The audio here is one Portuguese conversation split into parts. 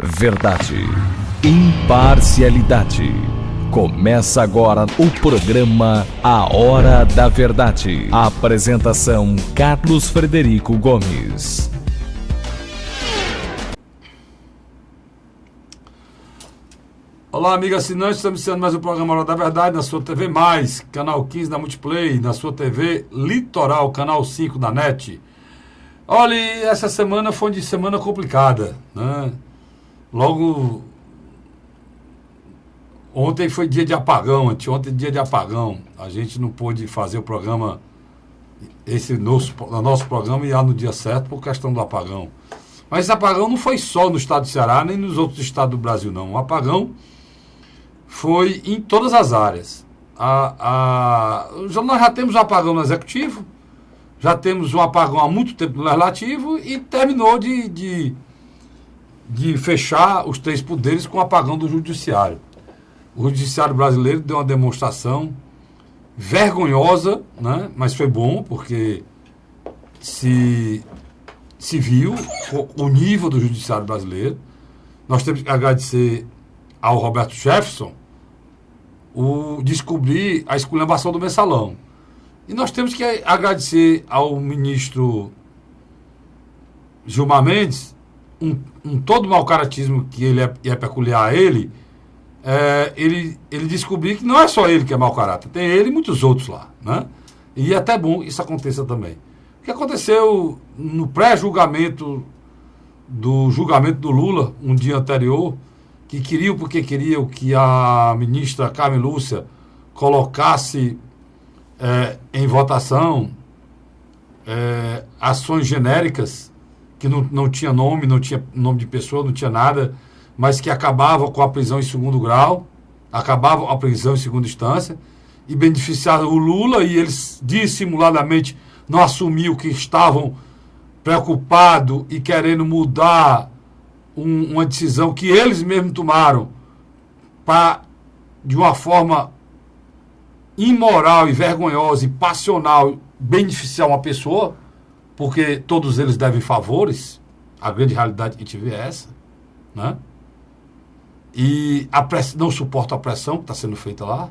Verdade, imparcialidade. Começa agora o programa A Hora da Verdade. A apresentação: Carlos Frederico Gomes. Olá, amigo assinante, estamos iniciando mais um programa A Hora da Verdade na sua TV Mais, canal 15 da Multiplay, na sua TV Litoral, canal 5 da NET. Olha, essa semana foi de semana complicada, né? Logo, ontem foi dia de apagão, anteontem dia de apagão. A gente não pôde fazer o programa, nosso programa ia no dia certo por questão do apagão. Mas esse apagão não foi só no estado do Ceará, nem nos outros estados do Brasil, não. O apagão foi em todas as áreas. Nós já temos um apagão no Executivo, já temos um apagão há muito tempo no Legislativo e terminou de fechar os três poderes com o apagão do Judiciário. O Judiciário brasileiro deu uma demonstração vergonhosa, né? Mas foi bom, porque se viu o nível do Judiciário brasileiro. Nós temos que agradecer ao Roberto Jefferson descobrir a esculhambação do Mensalão. E nós temos que agradecer ao ministro Gilmar Mendes, todo mau caratismo que ele é peculiar a ele, ele descobriu que não é só ele que é mau caráter, tem ele e muitos outros lá, né? E é até bom isso aconteça também. O que aconteceu no pré-julgamento do julgamento do Lula, um dia anterior, que queriam que a ministra Carmen Lúcia colocasse em votação ações genéricas que não tinha nome, não tinha nome de pessoa, não tinha nada, mas que acabavam com a prisão em segundo grau, acabavam a prisão em segunda instância, e beneficiaram o Lula, e eles dissimuladamente não assumiam que estavam preocupados e querendo mudar uma decisão que eles mesmos tomaram para, de uma forma imoral e vergonhosa e passional, beneficiar uma pessoa, porque todos eles devem favores. A grande realidade que a gente vê é essa, né? E não suportam a pressão que está sendo feita lá.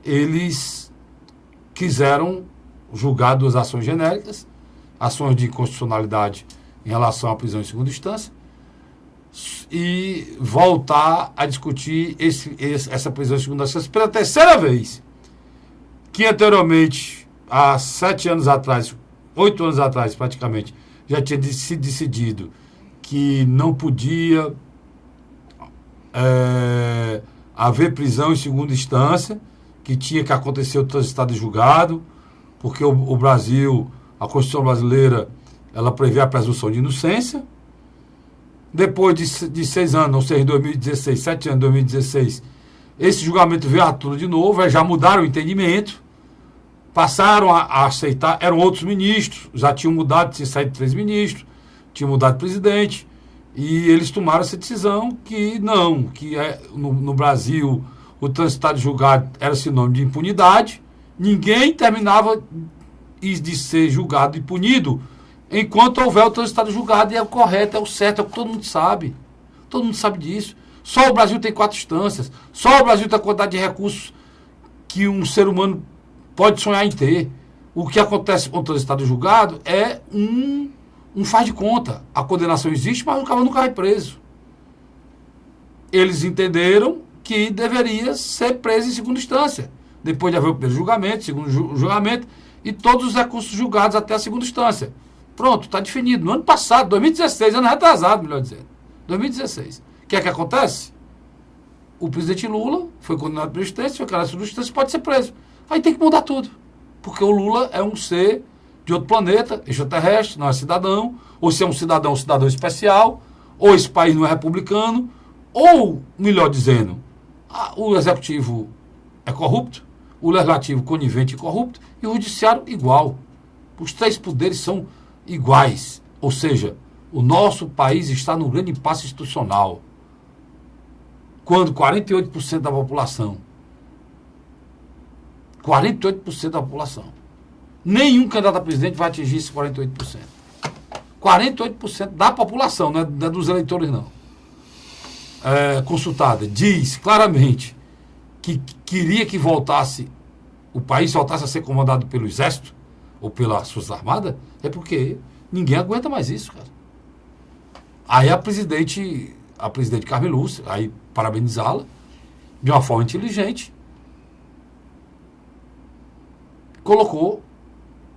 Eles quiseram julgar duas ações genéricas, ações de inconstitucionalidade em relação à prisão em segunda instância, e voltar a discutir essa prisão em segunda instância pela terceira vez, que anteriormente, há 7 anos atrás, 8 anos atrás praticamente, já tinha se decidido que não podia haver prisão em segunda instância, que tinha que acontecer o transitado de julgado, porque o Brasil, a Constituição brasileira, ela prevê a presunção de inocência. Depois de 6 anos, ou seja, em 2016, 7 anos, 2016, esse julgamento veio à tona de novo, já mudaram o entendimento, passaram a aceitar, eram outros ministros, já tinham mudado, tinha saído 3 ministros, tinham mudado de presidente, e eles tomaram essa decisão que não, no Brasil o transitado de julgado era sinônimo de impunidade, ninguém terminava de ser julgado e punido enquanto houver o transitado julgado, e é o correto, é o certo, é o que todo mundo sabe disso. Só o Brasil tem 4 instâncias, só o Brasil tem a quantidade de recursos que um ser humano pode sonhar em ter. O que acontece com o transitado julgado é um faz de conta. A condenação existe, mas o cara nunca vai preso. Eles entenderam que deveria ser preso em segunda instância, depois de haver o primeiro julgamento, segundo julgamento, e todos os recursos julgados até a segunda instância. Pronto, está definido. No ano passado, 2016, ano retrasado, melhor dizendo. 2016. O que é que acontece? O presidente Lula foi condenado por instância, foi condenado por instância, pode ser preso. Aí tem que mudar tudo. Porque o Lula é um ser de outro planeta, extraterrestre, não é cidadão. Ou se é um cidadão especial, ou esse país não é republicano, ou, melhor dizendo, o executivo é corrupto, o legislativo conivente e corrupto, e o judiciário igual. Os 3 poderes são iguais. Ou seja, o nosso país está no grande impasse institucional. Quando 48% da população, 48% da população, nenhum candidato a presidente vai atingir esse 48%. 48% da população, não é dos eleitores, não. consultada diz claramente que queria que o país voltasse a ser comandado pelo Exército ou pelas Forças Armadas, é porque ninguém aguenta mais isso, cara. Aí a presidente Carmen Lúcia, aí parabenizá-la, de uma forma inteligente, colocou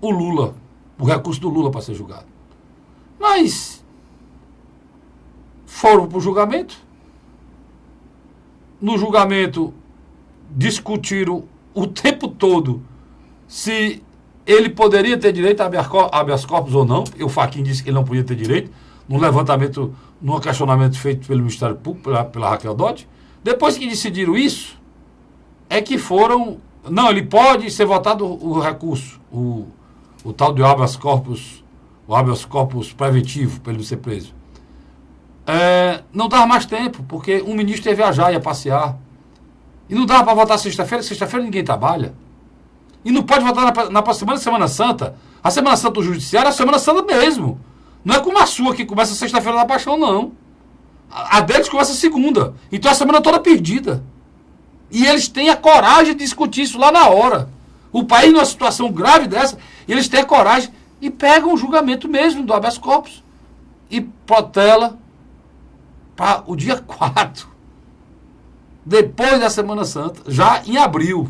o recurso do Lula para ser julgado. Mas foram para o julgamento. No julgamento, discutiram o tempo todo se ele poderia ter direito a habeas corpus ou não. E o Fachin disse que ele não podia ter direito, num levantamento, num questionamento feito pelo Ministério Público, pela Raquel Dodge. Depois que decidiram isso, é que foram... Não, ele pode ser votado o recurso, o tal de habeas corpus, o habeas corpus preventivo, para ele não ser preso. Não dava mais tempo, porque um ministro ia viajar, ia passear. E não dava para votar sexta-feira ninguém trabalha. E não pode votar na próxima Semana Santa. A Semana Santa do Judiciário é a Semana Santa mesmo. Não é como a sua, que começa sexta-feira da paixão, não. A deles começa segunda. Então a semana toda perdida. E eles têm a coragem de discutir isso lá na hora. O país numa situação grave dessa, eles têm a coragem e pegam o julgamento mesmo do habeas corpus e protela para o dia 4, depois da Semana Santa, já em abril.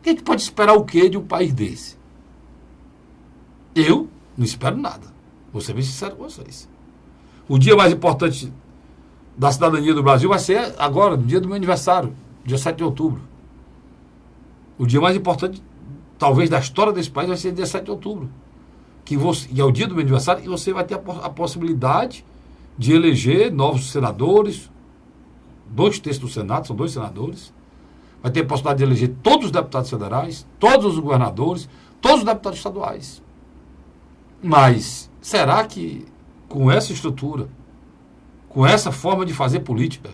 A gente pode esperar o quê de um país desse? Eu não espero nada. Vou ser bem sincero com vocês. O dia mais importante da cidadania do Brasil vai ser agora, no dia do meu aniversário, dia 7 de outubro. O dia mais importante, talvez, da história desse país vai ser dia 7 de outubro. E é o dia do meu aniversário, e você vai ter a possibilidade de eleger novos senadores, 2/3 do Senado, são 2 senadores. Vai ter a possibilidade de eleger todos os deputados federais, todos os governadores, todos os deputados estaduais. Mas será que com essa estrutura, com essa forma de fazer política,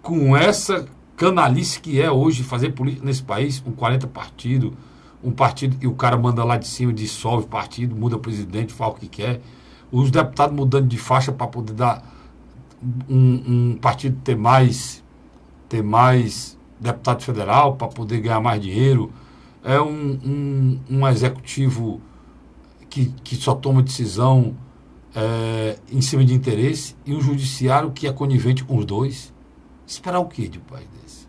com essa canalice que é hoje fazer política nesse país, com 40 partidos, um partido e o cara manda lá de cima, dissolve o partido, muda o presidente, fala o que quer, os deputados mudando de faixa para poder dar um partido ter mais deputado federal, para poder ganhar mais dinheiro. É um executivo que só toma decisão em cima de interesse, e um judiciário que é conivente com os dois. Esperar o quê de um país desse?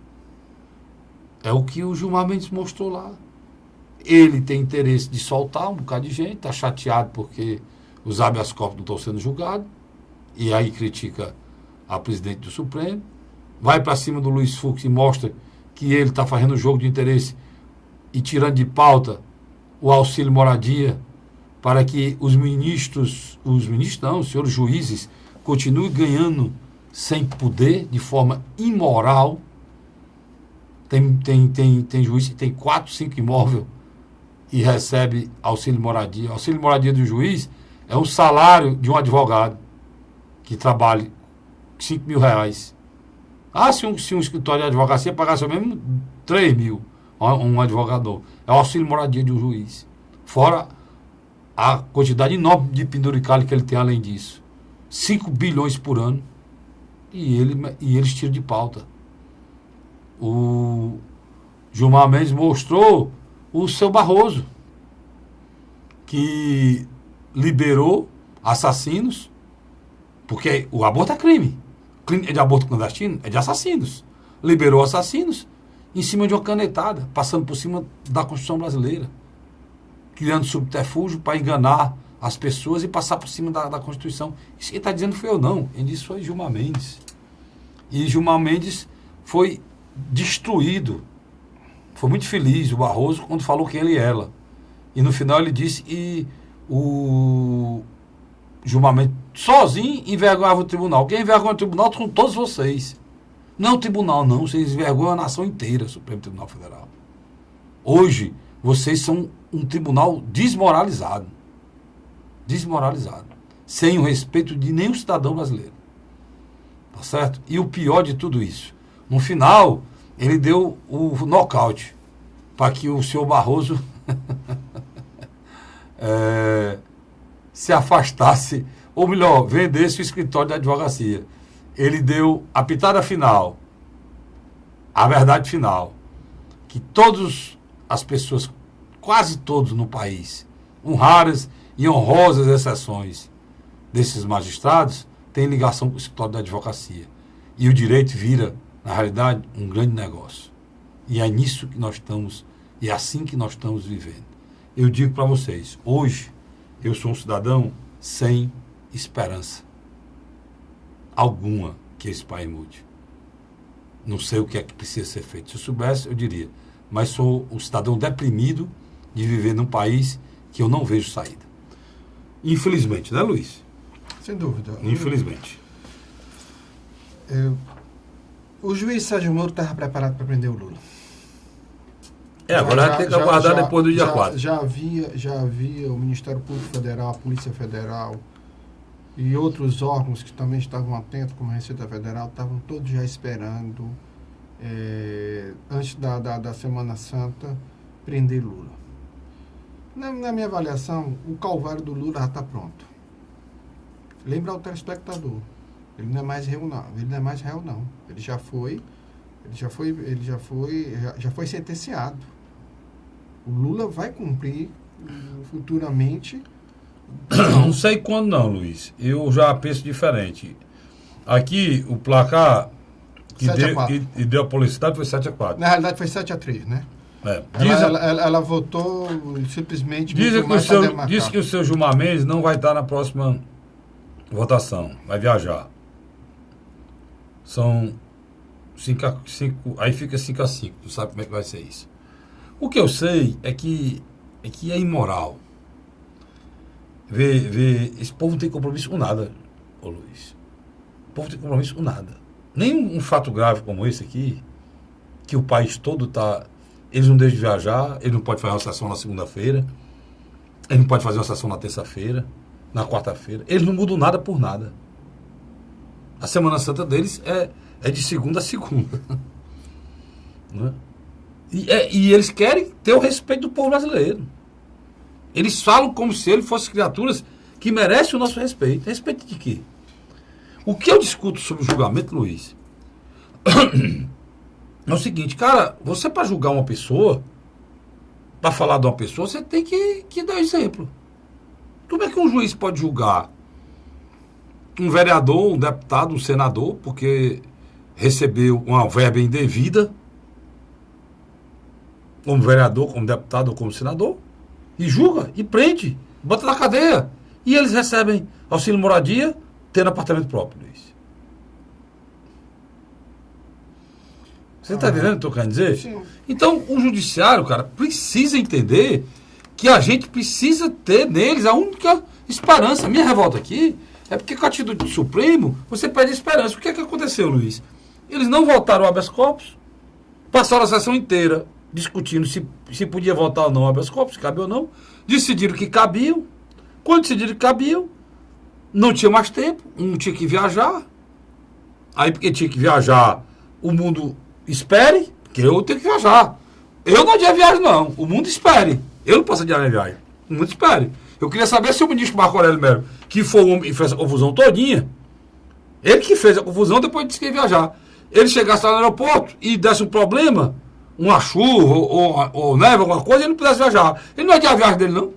É o que o Gilmar Mendes mostrou lá. Ele tem interesse de soltar um bocado de gente, está chateado porque os habeas corpus não estão sendo julgados, e aí critica a presidente do Supremo, vai para cima do Luiz Fux e mostra que ele está fazendo jogo de interesse e tirando de pauta o auxílio moradia para que os senhores juízes, continuem ganhando sem poder, de forma imoral. Tem juiz que tem 4, 5 imóveis e recebe auxílio moradia. Auxílio moradia do juiz é o salário de um advogado que trabalha 5 mil reais. Se um escritório de advocacia pagasse ao mesmo 3 mil, um advogador, é o auxílio moradia de um juiz. Fora a quantidade enorme de penduricalho que ele tem além disso. 5 bilhões por ano. E eles tiram de pauta. O Gilmar Mendes mostrou o seu Barroso, que liberou assassinos, porque o aborto é crime. Crime de aborto clandestino é de assassinos. Liberou assassinos em cima de uma canetada, passando por cima da Constituição brasileira, criando subterfúgio para enganar as pessoas e passar por cima da Constituição. Isso quem está dizendo foi eu, não. Quem disse foi Gilmar Mendes. E Gilmar Mendes foi destruído. Foi muito feliz o Barroso quando falou quem ele era. E no final ele disse que o Gilmar Mendes sozinho envergonhava o tribunal. Quem envergonha o tribunal são todos vocês. Não o tribunal, não. Vocês envergonham a nação inteira, o Supremo Tribunal Federal. Hoje, vocês são um tribunal desmoralizado. Desmoralizado. Sem o respeito de nenhum cidadão brasileiro. Tá certo? E o pior de tudo isso, no final, ele deu o nocaute para que o senhor Barroso se afastasse, ou melhor, vendesse o escritório da advocacia. ele deu a pitada final, a verdade final, que todas as pessoas, quase todos no país, com raras e honrosas exceções desses magistrados, têm ligação com o escritório da advocacia. E o direito vira, na realidade, um grande negócio. E é nisso que nós estamos, e é assim que nós estamos vivendo. Eu digo para vocês, hoje eu sou um cidadão sem esperança alguma que esse país mude. Não sei o que é que precisa ser feito. Se eu soubesse, eu diria. Mas sou um cidadão deprimido de viver num país que eu não vejo saída. Infelizmente, né, Luiz? Sem dúvida. Infelizmente. O juiz Sérgio Moro estava preparado para prender o Lula. Agora tem que aguardar depois do dia 4. Já havia o Ministério Público Federal, a Polícia Federal e outros órgãos que também estavam atentos, como a Receita Federal, estavam todos já esperando, antes da Semana Santa, prender Lula. Na minha avaliação, o calvário do Lula já está pronto. Lembra ao telespectador, ele não é mais réu não. Ele já foi sentenciado. O Lula vai cumprir futuramente. Não sei quando não, Luiz. Eu já penso diferente. Aqui, o placar que deu a publicidade foi 7-4. Na realidade foi 7-3, né? Ela votou simplesmente... Diz que o seu Gilmar Mendes não vai estar na próxima votação. Vai viajar. São 5, aí fica 5-5. Tu sabe como é que vai ser isso. O que eu sei é que é imoral. Esse povo não tem compromisso com nada, ô Luiz. O povo não tem compromisso com nada. Nem um fato grave como esse aqui, que o país todo está... Eles não deixam de viajar, ele não pode fazer uma sessão na segunda-feira, ele não pode fazer uma sessão na terça-feira, na quarta-feira. Eles não mudam nada por nada. A Semana Santa deles é de segunda a segunda. Não é? E eles querem ter o respeito do povo brasileiro. Eles falam como se eles fossem criaturas que merecem o nosso respeito. Respeito de quê? O que eu discuto sobre o julgamento, Luiz, é o seguinte, cara, você para julgar uma pessoa, para falar de uma pessoa, você tem que dar exemplo. Como é que um juiz pode julgar um vereador, um deputado, um senador, porque recebeu uma verba indevida, como vereador, como deputado ou como senador, e julga, e prende, bota na cadeia. E eles recebem auxílio moradia, tendo apartamento próprio, Luiz. Você está entendendo o que eu estou querendo dizer? Sim. Então, o judiciário, cara, precisa entender que a gente precisa ter neles a única esperança. A minha revolta aqui é porque com a atitude do Supremo, você perde a esperança. O que é que aconteceu, Luiz? Eles não votaram o habeas corpus, passaram a sessão inteira discutindo se podia votar ou não o habeas corpus, se cabia ou não, decidiram que cabiam. Quando decidiram que cabiam, não tinha mais tempo, um tinha que viajar. Aí, porque tinha que viajar, o mundo espere, porque eu tenho que viajar. Eu não adianto viagem, não. O mundo espere. Eu não posso adiar minha viagem. O mundo espere. Eu queria saber se o ministro Marco Aurélio Melo, que foi o homem que fez a confusão todinha, ele que fez a confusão, depois disse que ia viajar. Ele chegasse lá no aeroporto e desse um problema, uma chuva ou neve, alguma coisa, ele não pudesse viajar. Ele não ia adiar a viagem dele, não.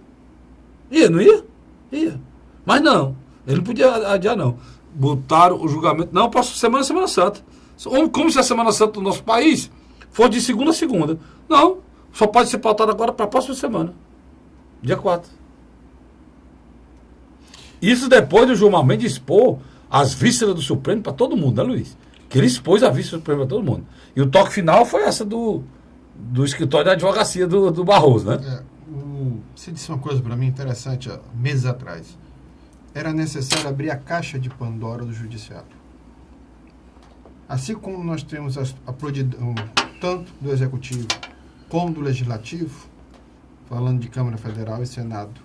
Ia, não ia? Ia. Mas não. Ele não podia adiar, não. Botaram o julgamento, não, próxima semana é Semana Santa. Como se a Semana Santa do nosso país for de segunda a segunda. Não, só pode ser pautado agora para a próxima semana. Dia 4. Isso depois do Gilmar Mendes expor as vísceras do Supremo para todo mundo, né, Luiz? Que ele expôs a víscera do Supremo para todo mundo. E o toque final foi essa do escritório da advocacia do Barroso, né? Você disse uma coisa para mim interessante há meses atrás. Era necessário abrir a caixa de Pandora do Judiciário. Assim como nós temos a prontidão tanto do Executivo como do Legislativo, falando de Câmara Federal e Senado,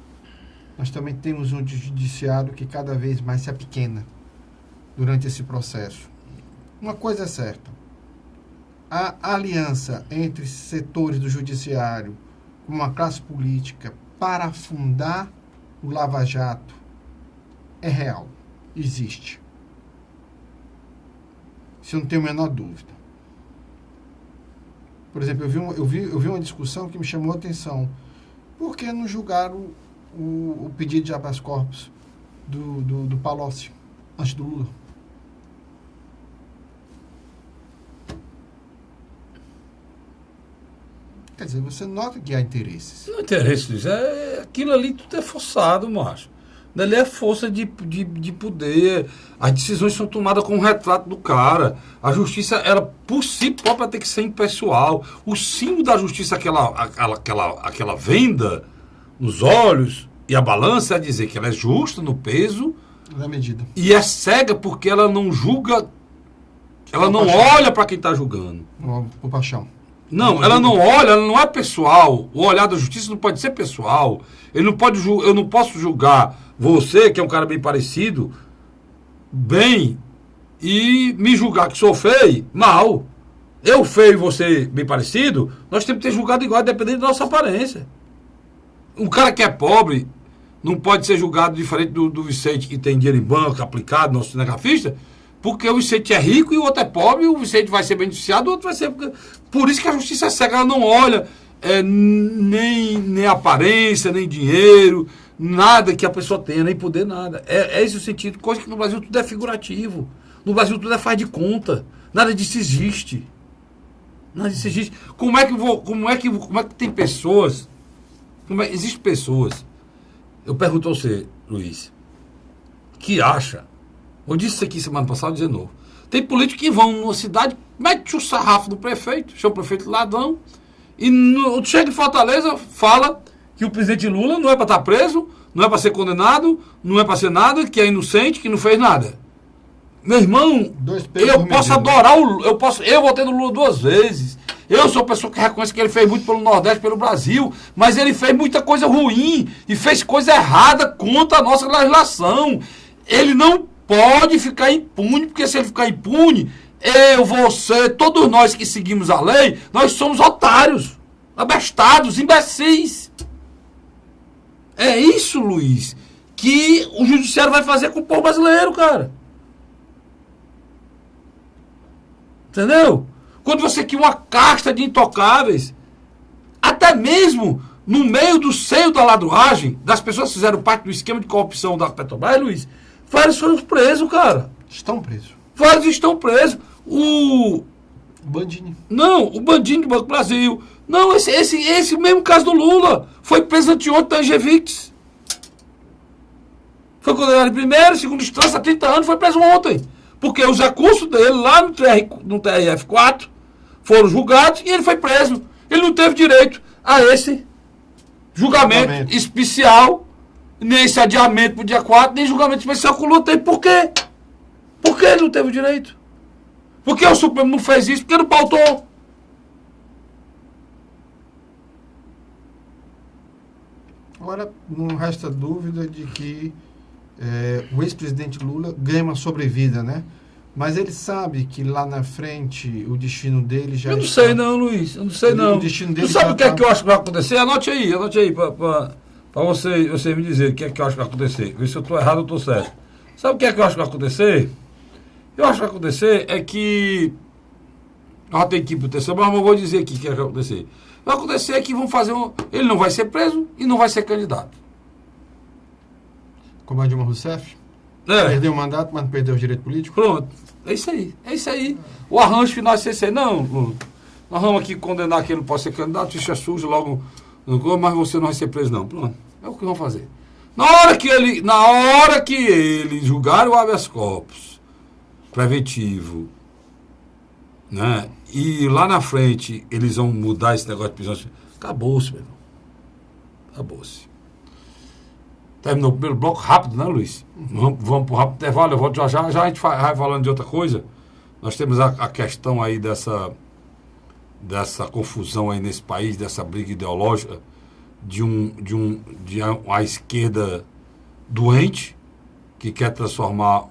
nós também temos um Judiciário que cada vez mais se apequena durante esse processo. Uma coisa é certa, a aliança entre setores do Judiciário com uma classe política para afundar o Lava Jato é real, existe. Isso eu não tenho a menor dúvida. Por exemplo, eu vi uma discussão que me chamou a atenção. Por que não julgaram o pedido de habeas corpus do Palocci, antes do Lula? Quer dizer, você nota que há interesses. Não interessa, Luiz. Aquilo ali tudo é forçado, macho. Ali é força de poder. As decisões são tomadas com o retrato do cara. A justiça, ela por si própria tem que ser impessoal. O símbolo da justiça, aquela venda nos olhos e a balança, é dizer que ela é justa no peso. Na medida. E é cega porque ela não julga, ela não olha para quem está julgando. Por paixão. Não, ela não olha, ela não é pessoal. O olhar da justiça não pode ser pessoal. Eu não posso julgar você, que é um cara bem parecido, bem, e me julgar que sou feio, mal. Eu feio e você bem parecido, nós temos que ter julgado igual, dependendo da nossa aparência. Um cara que é pobre não pode ser julgado diferente do Vicente, que tem dinheiro em banco, aplicado, nosso cinegrafista, porque o Vicente é rico e o outro é pobre, e o Vicente vai ser beneficiado, o outro vai ser... Por isso que a justiça é cega, ela não olha nem aparência, nem dinheiro, nada que a pessoa tenha, nem poder, nada. É esse o sentido, coisa que no Brasil tudo é figurativo. No Brasil tudo é faz de conta. Nada disso existe. Nada disso existe. Como é que tem pessoas... Existem pessoas... Eu pergunto a você, Luiz, que acha... Eu disse isso aqui semana passada, vou dizer de novo. Tem políticos que vão numa cidade, mete o sarrafo do prefeito, chama o prefeito de ladrão, e chega em Fortaleza, fala que o presidente Lula não é para estar preso, não é para ser condenado, não é para ser nada, que é inocente, que não fez nada. Meu irmão, eu posso adorar eu votei no Lula 2 vezes. Eu sou uma pessoa que reconhece que ele fez muito pelo Nordeste, pelo Brasil, mas ele fez muita coisa ruim e fez coisa errada contra a nossa legislação. Ele não pode ficar impune, porque se ele ficar impune, eu, você, todos nós que seguimos a lei, nós somos otários, abestados, imbecis. É isso, Luiz, que o judiciário vai fazer com o povo brasileiro, cara. Entendeu? Quando você cria uma casta de intocáveis, até mesmo no meio do seio da ladruagem, das pessoas que fizeram parte do esquema de corrupção da Petrobras, Luiz, vários foram presos, cara. Estão presos. Vários estão presos. O Bandini. Não, o Bandini do Banco do Brasil. Não, esse mesmo caso do Lula. Foi preso anteontem da Angevix. Foi condenado em primeira, segunda instância, há 30 anos, foi preso ontem. Porque os recursos dele lá no TRF4 foram julgados e ele foi preso. Ele não teve direito a esse julgamento especial, nem esse adiamento para o dia 4, nem julgamento especial que o Lula teve. Por quê? Por que ele não teve direito? Por que o Supremo não fez isso? Por que não pautou? Agora, não resta dúvida de que o ex-presidente Lula ganha uma sobrevida, né? Mas ele sabe que lá na frente o destino dele já... Eu não sei não, Luiz. Eu não sei não. O destino dele tu sabe o que é que eu acho que vai acontecer? Anote aí para você me dizer o que é que eu acho que vai acontecer. Ver se eu estou errado ou estou certo. Sabe o que é que eu acho que vai acontecer? Eu acho que vai acontecer é que... Eu já tenho que ir para o terceiro, mas eu vou dizer aqui o que é que vai acontecer. Vai acontecer é que vão fazer ele não vai ser preso e não vai ser candidato. Como a Dilma Rousseff? É. Perdeu o mandato, mas não perdeu o direito político? Pronto. É isso aí. É isso aí. O arranjo final é esse aí. Não, nós vamos aqui condenar que ele não pode ser candidato, isso é sujo, logo, mas você não vai ser preso, não. Pronto. É o que vão fazer. Na hora que ele julgar o habeas corpus preventivo, né? E lá na frente eles vão mudar esse negócio de prisão. Acabou-se, meu irmão. Acabou-se. Terminou o primeiro bloco rápido, né, Luiz? Vamos para o rápido intervalo, eu volto já a gente vai falando de outra coisa. Nós temos a questão aí dessa confusão aí nesse país, dessa briga ideológica de uma esquerda doente que quer transformar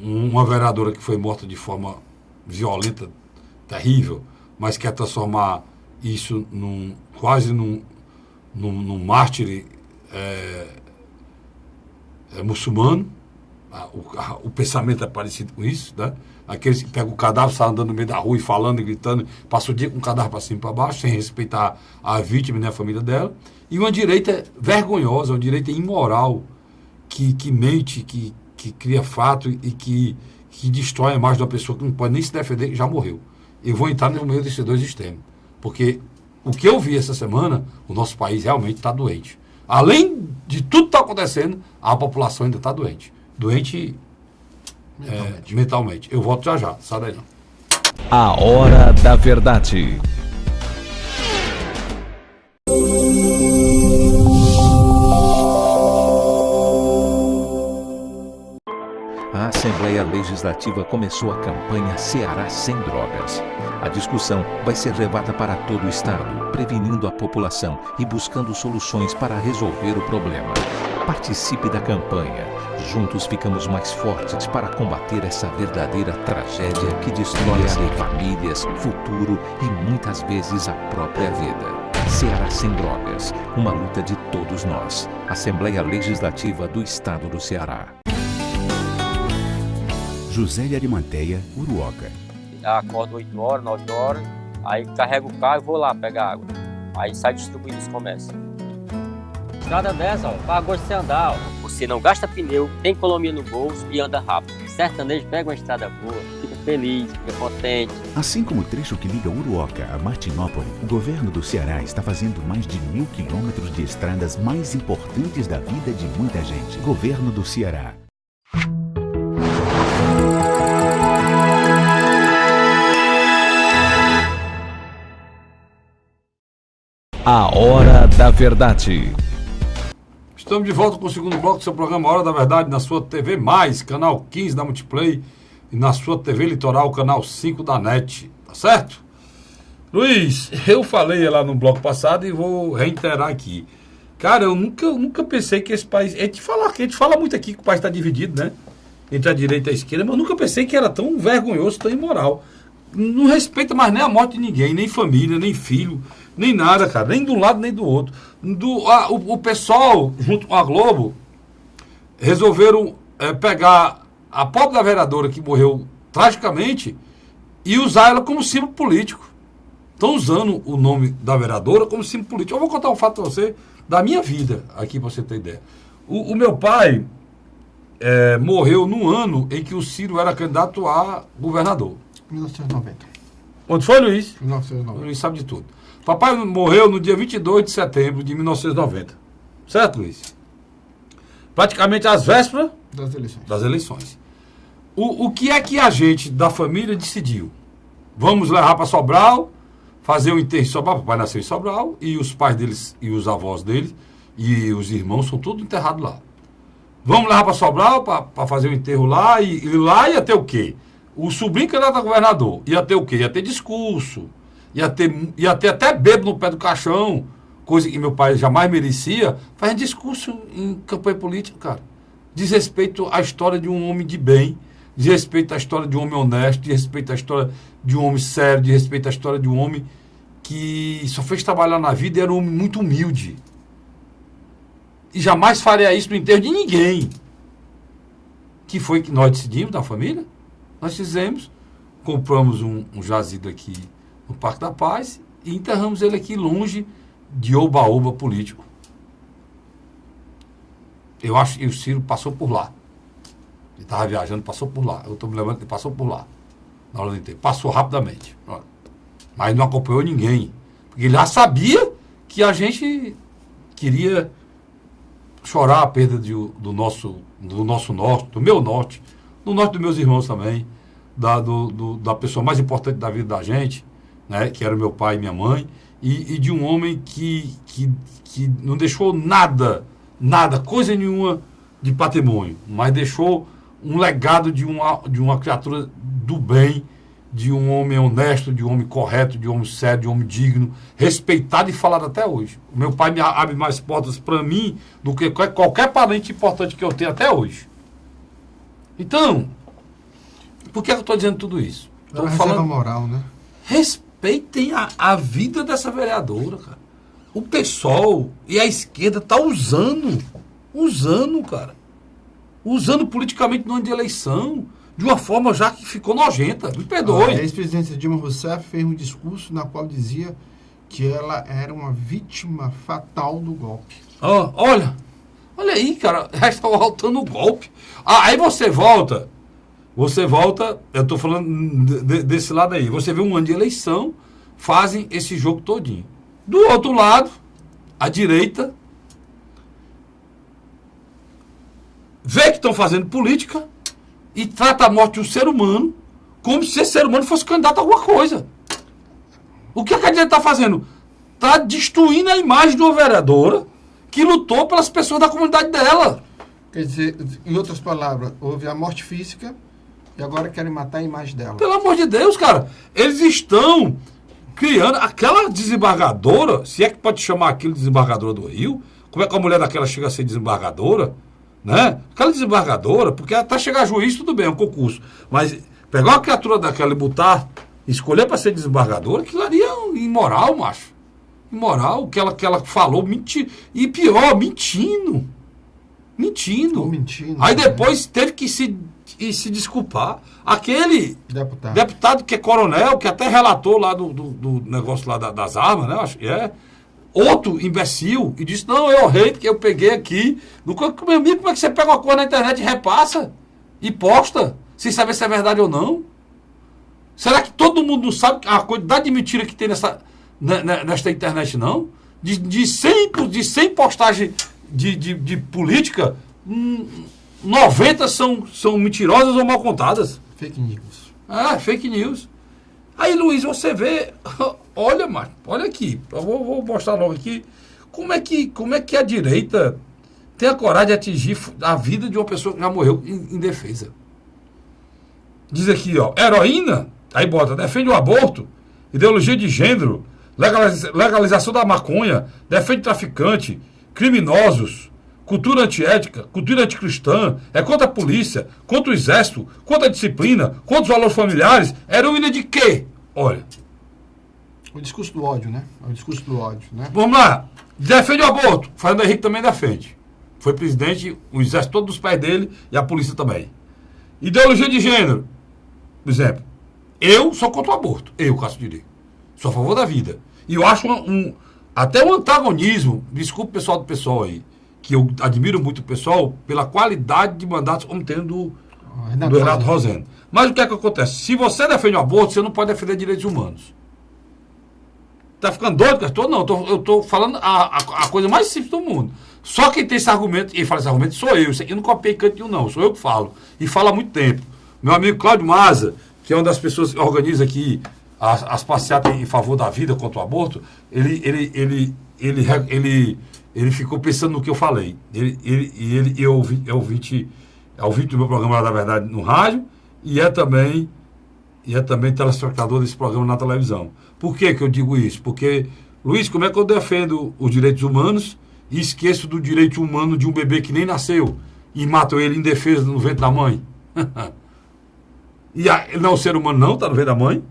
uma vereadora que foi morta de forma violenta, terrível, mas quer transformar isso quase num mártir muçulmano, o pensamento é parecido com isso, né? Aqueles que pegam o cadáver, saem andando no meio da rua e falando e gritando, passam o dia com o cadáver para cima e para baixo, sem respeitar a vítima e nem a família dela. E uma direita vergonhosa, uma direita imoral, que mente, que cria fato e que destrói a imagem de uma pessoa que não pode nem se defender, que já morreu. Eu vou entrar no meio desses dois extremos. Porque o que eu vi essa semana, o nosso país realmente está doente. Além de tudo que está acontecendo, a população ainda está doente. Doente mentalmente. Eu volto já. Sai daí não. A Hora da Verdade. A Assembleia Legislativa começou a campanha Ceará Sem Drogas. A discussão vai ser levada para todo o estado, prevenindo a população e buscando soluções para resolver o problema. Participe da campanha. Juntos ficamos mais fortes para combater essa verdadeira tragédia que destrói famílias, futuro e muitas vezes a própria vida. Ceará Sem Drogas, uma luta de todos nós. Assembleia Legislativa do Estado do Ceará. José de Arimanteia, Uruoca. Acordo 8 horas, 9 horas, aí carrego o carro e vou lá pegar água. Aí sai distribuindo os comércios. Estrada dessa, ó, para gosto de você andar, ó. Você não gasta pneu, tem economia no bolso e anda rápido. Sertanejo pega uma estrada boa, fica feliz, fica contente. Assim como o trecho que liga Uruoca a Martinópole, o governo do Ceará está fazendo mais de 1.000 quilômetros de estradas mais importantes da vida de muita gente. Governo do Ceará. A Hora da Verdade. Estamos de volta com o segundo bloco do seu programa Hora da Verdade na sua TV+, canal 15 da Multiplay, e na sua TV Litoral, canal 5 da NET, tá certo? Luiz, eu falei lá no bloco passado e vou reiterar aqui. Cara, eu nunca pensei que esse país... A gente fala muito aqui que o país está dividido, né? Entre a direita e a esquerda, mas eu nunca pensei que era tão vergonhoso, tão imoral. Não respeita mais nem a morte de ninguém, nem família, nem filho, nem nada, cara, nem de um lado nem do outro. O pessoal, junto com a Globo, resolveram pegar a pobre da vereadora que morreu tragicamente e usar ela como símbolo político. Estão usando o nome da vereadora como símbolo político. Eu vou contar um fato para você da minha vida, aqui para você ter ideia. O meu pai morreu no ano em que o Ciro era candidato a governador. 1990. Onde foi, Luiz? 1990. O Luiz sabe de tudo. Papai morreu no dia 22 de setembro de 1990. Certo, Luiz? Praticamente às vésperas das eleições. O que é que a gente da família decidiu? Vamos levar para Sobral, fazer o enterro em Sobral. Papai nasceu em Sobral e os pais deles e os avós dele e os irmãos são todos enterrados lá. Vamos levar para Sobral para fazer o enterro lá e lá ia ter o quê? O sobrinho candidato a governador ia ter o quê? Ia ter discurso, ia ter até bebo no pé do caixão, coisa que meu pai jamais merecia, fazendo discurso em campanha política, cara. Diz respeito à história de um homem de bem, diz respeito à história de um homem honesto, diz respeito à história de um homem sério, diz respeito à história de um homem que só fez trabalhar na vida e era um homem muito humilde. E jamais faria isso no enterro de ninguém. Que foi que nós decidimos na família? Nós fizemos, compramos um jazido aqui no Parque da Paz e enterramos ele aqui longe de oba-oba político. Eu acho que o Ciro passou por lá. Ele estava viajando, passou por lá. Eu estou me lembrando que ele passou por lá. Na hora do enterro. Passou rapidamente. Mas não acompanhou ninguém. Porque ele já sabia que a gente queria chorar a perda do nosso norte, do meu norte, do norte dos meus irmãos também, da pessoa mais importante da vida da gente, né, que era meu pai e minha mãe, e de um homem que não deixou nada, coisa nenhuma de patrimônio, mas deixou um legado de uma criatura do bem, de um homem honesto, de um homem correto, de um homem sério, de um homem digno, respeitado e falado até hoje. O meu pai me abre mais portas para mim do que qualquer parente importante que eu tenho até hoje. Então, por que eu estou dizendo tudo isso? Estou falando moral, né? Respeitem a vida dessa vereadora, cara. O PSOL e a esquerda tá usando, cara. usando politicamente no ano de eleição, de uma forma já que ficou nojenta. Me perdoe. A ex-presidente Dilma Rousseff fez um discurso na qual dizia que ela era uma vítima fatal do golpe. Olha aí, cara, já está voltando o golpe. Aí você volta, eu estou falando desse lado aí, você vê um ano de eleição, fazem esse jogo todinho. Do outro lado, a direita vê que estão fazendo política e trata a morte de um ser humano como se esse ser humano fosse candidato a alguma coisa. O que a direita está fazendo? Está destruindo a imagem de uma vereadora que lutou pelas pessoas da comunidade dela. Quer dizer, em outras palavras, houve a morte física e agora querem matar a imagem dela. Pelo amor de Deus, cara. Eles estão criando aquela desembargadora, se é que pode chamar aquilo de desembargadora do Rio, como é que a mulher daquela chega a ser desembargadora, né? Aquela desembargadora, porque até chegar a juiz, tudo bem, é um concurso. Mas pegar uma criatura daquela e botar, escolher para ser desembargadora, aquilo ali é imoral, macho. Imoral, que ela falou, e pior, mentindo. Aí depois teve que se desculpar. Aquele deputado que é coronel, que até relatou lá do negócio lá das armas, né? Acho que é. Outro imbecil, e disse, não, eu errei, porque eu peguei aqui. Meu amigo, como é que você pega uma coisa na internet e repassa? E posta, sem saber se é verdade ou não? Será que todo mundo não sabe a quantidade de mentira que tem nesta internet, não? De 100 postagens de política, 90 são mentirosas ou mal contadas. Fake news. Fake news. Aí, Luiz, você vê, olha, Marco, olha aqui, eu vou mostrar logo aqui, como é que a direita tem a coragem de atingir a vida de uma pessoa que já morreu em defesa. Diz aqui, ó, heroína, aí bota, defende o aborto, ideologia de gênero, legalização da maconha, defende traficante, criminosos, cultura antiética, cultura anticristã, é contra a polícia, contra o exército, contra a disciplina, contra os valores familiares, heroína de quê? Olha. O discurso do ódio, né? É o discurso do ódio, né? Vamos lá. Defende o aborto. Fernando Henrique também defende. Foi presidente, o exército todo dos pais dele e a polícia também. Ideologia de gênero. Por exemplo, eu sou contra o aborto. Eu, Cássio Direito. Sou a favor da vida. E eu acho até um antagonismo, desculpa o pessoal do PSOL aí, que eu admiro muito o pessoal pela qualidade de mandatos como tem do Renato Rosendo. Mas o que é que acontece? Se você defende o aborto, você não pode defender direitos humanos. Tá ficando doido, Castor? Não, eu tô falando a coisa mais simples do mundo. Só quem tem esse argumento, e fala esse argumento, sou eu. Isso aqui eu não copiei canto nenhum, não. Sou eu que falo. E falo há muito tempo. Meu amigo Cláudio Maza, que é uma das pessoas que organiza aqui as passeatas em favor da vida contra o aborto, ele ficou pensando no que eu falei. Ele é ouvinte do meu programa lá da Verdade no rádio e é também telespectador desse programa na televisão. Por que eu digo isso? Porque, Luiz, como é que eu defendo os direitos humanos e esqueço do direito humano de um bebê que nem nasceu e mato ele em defesa no ventre da mãe? Ele não é um ser humano, não, está no ventre da mãe.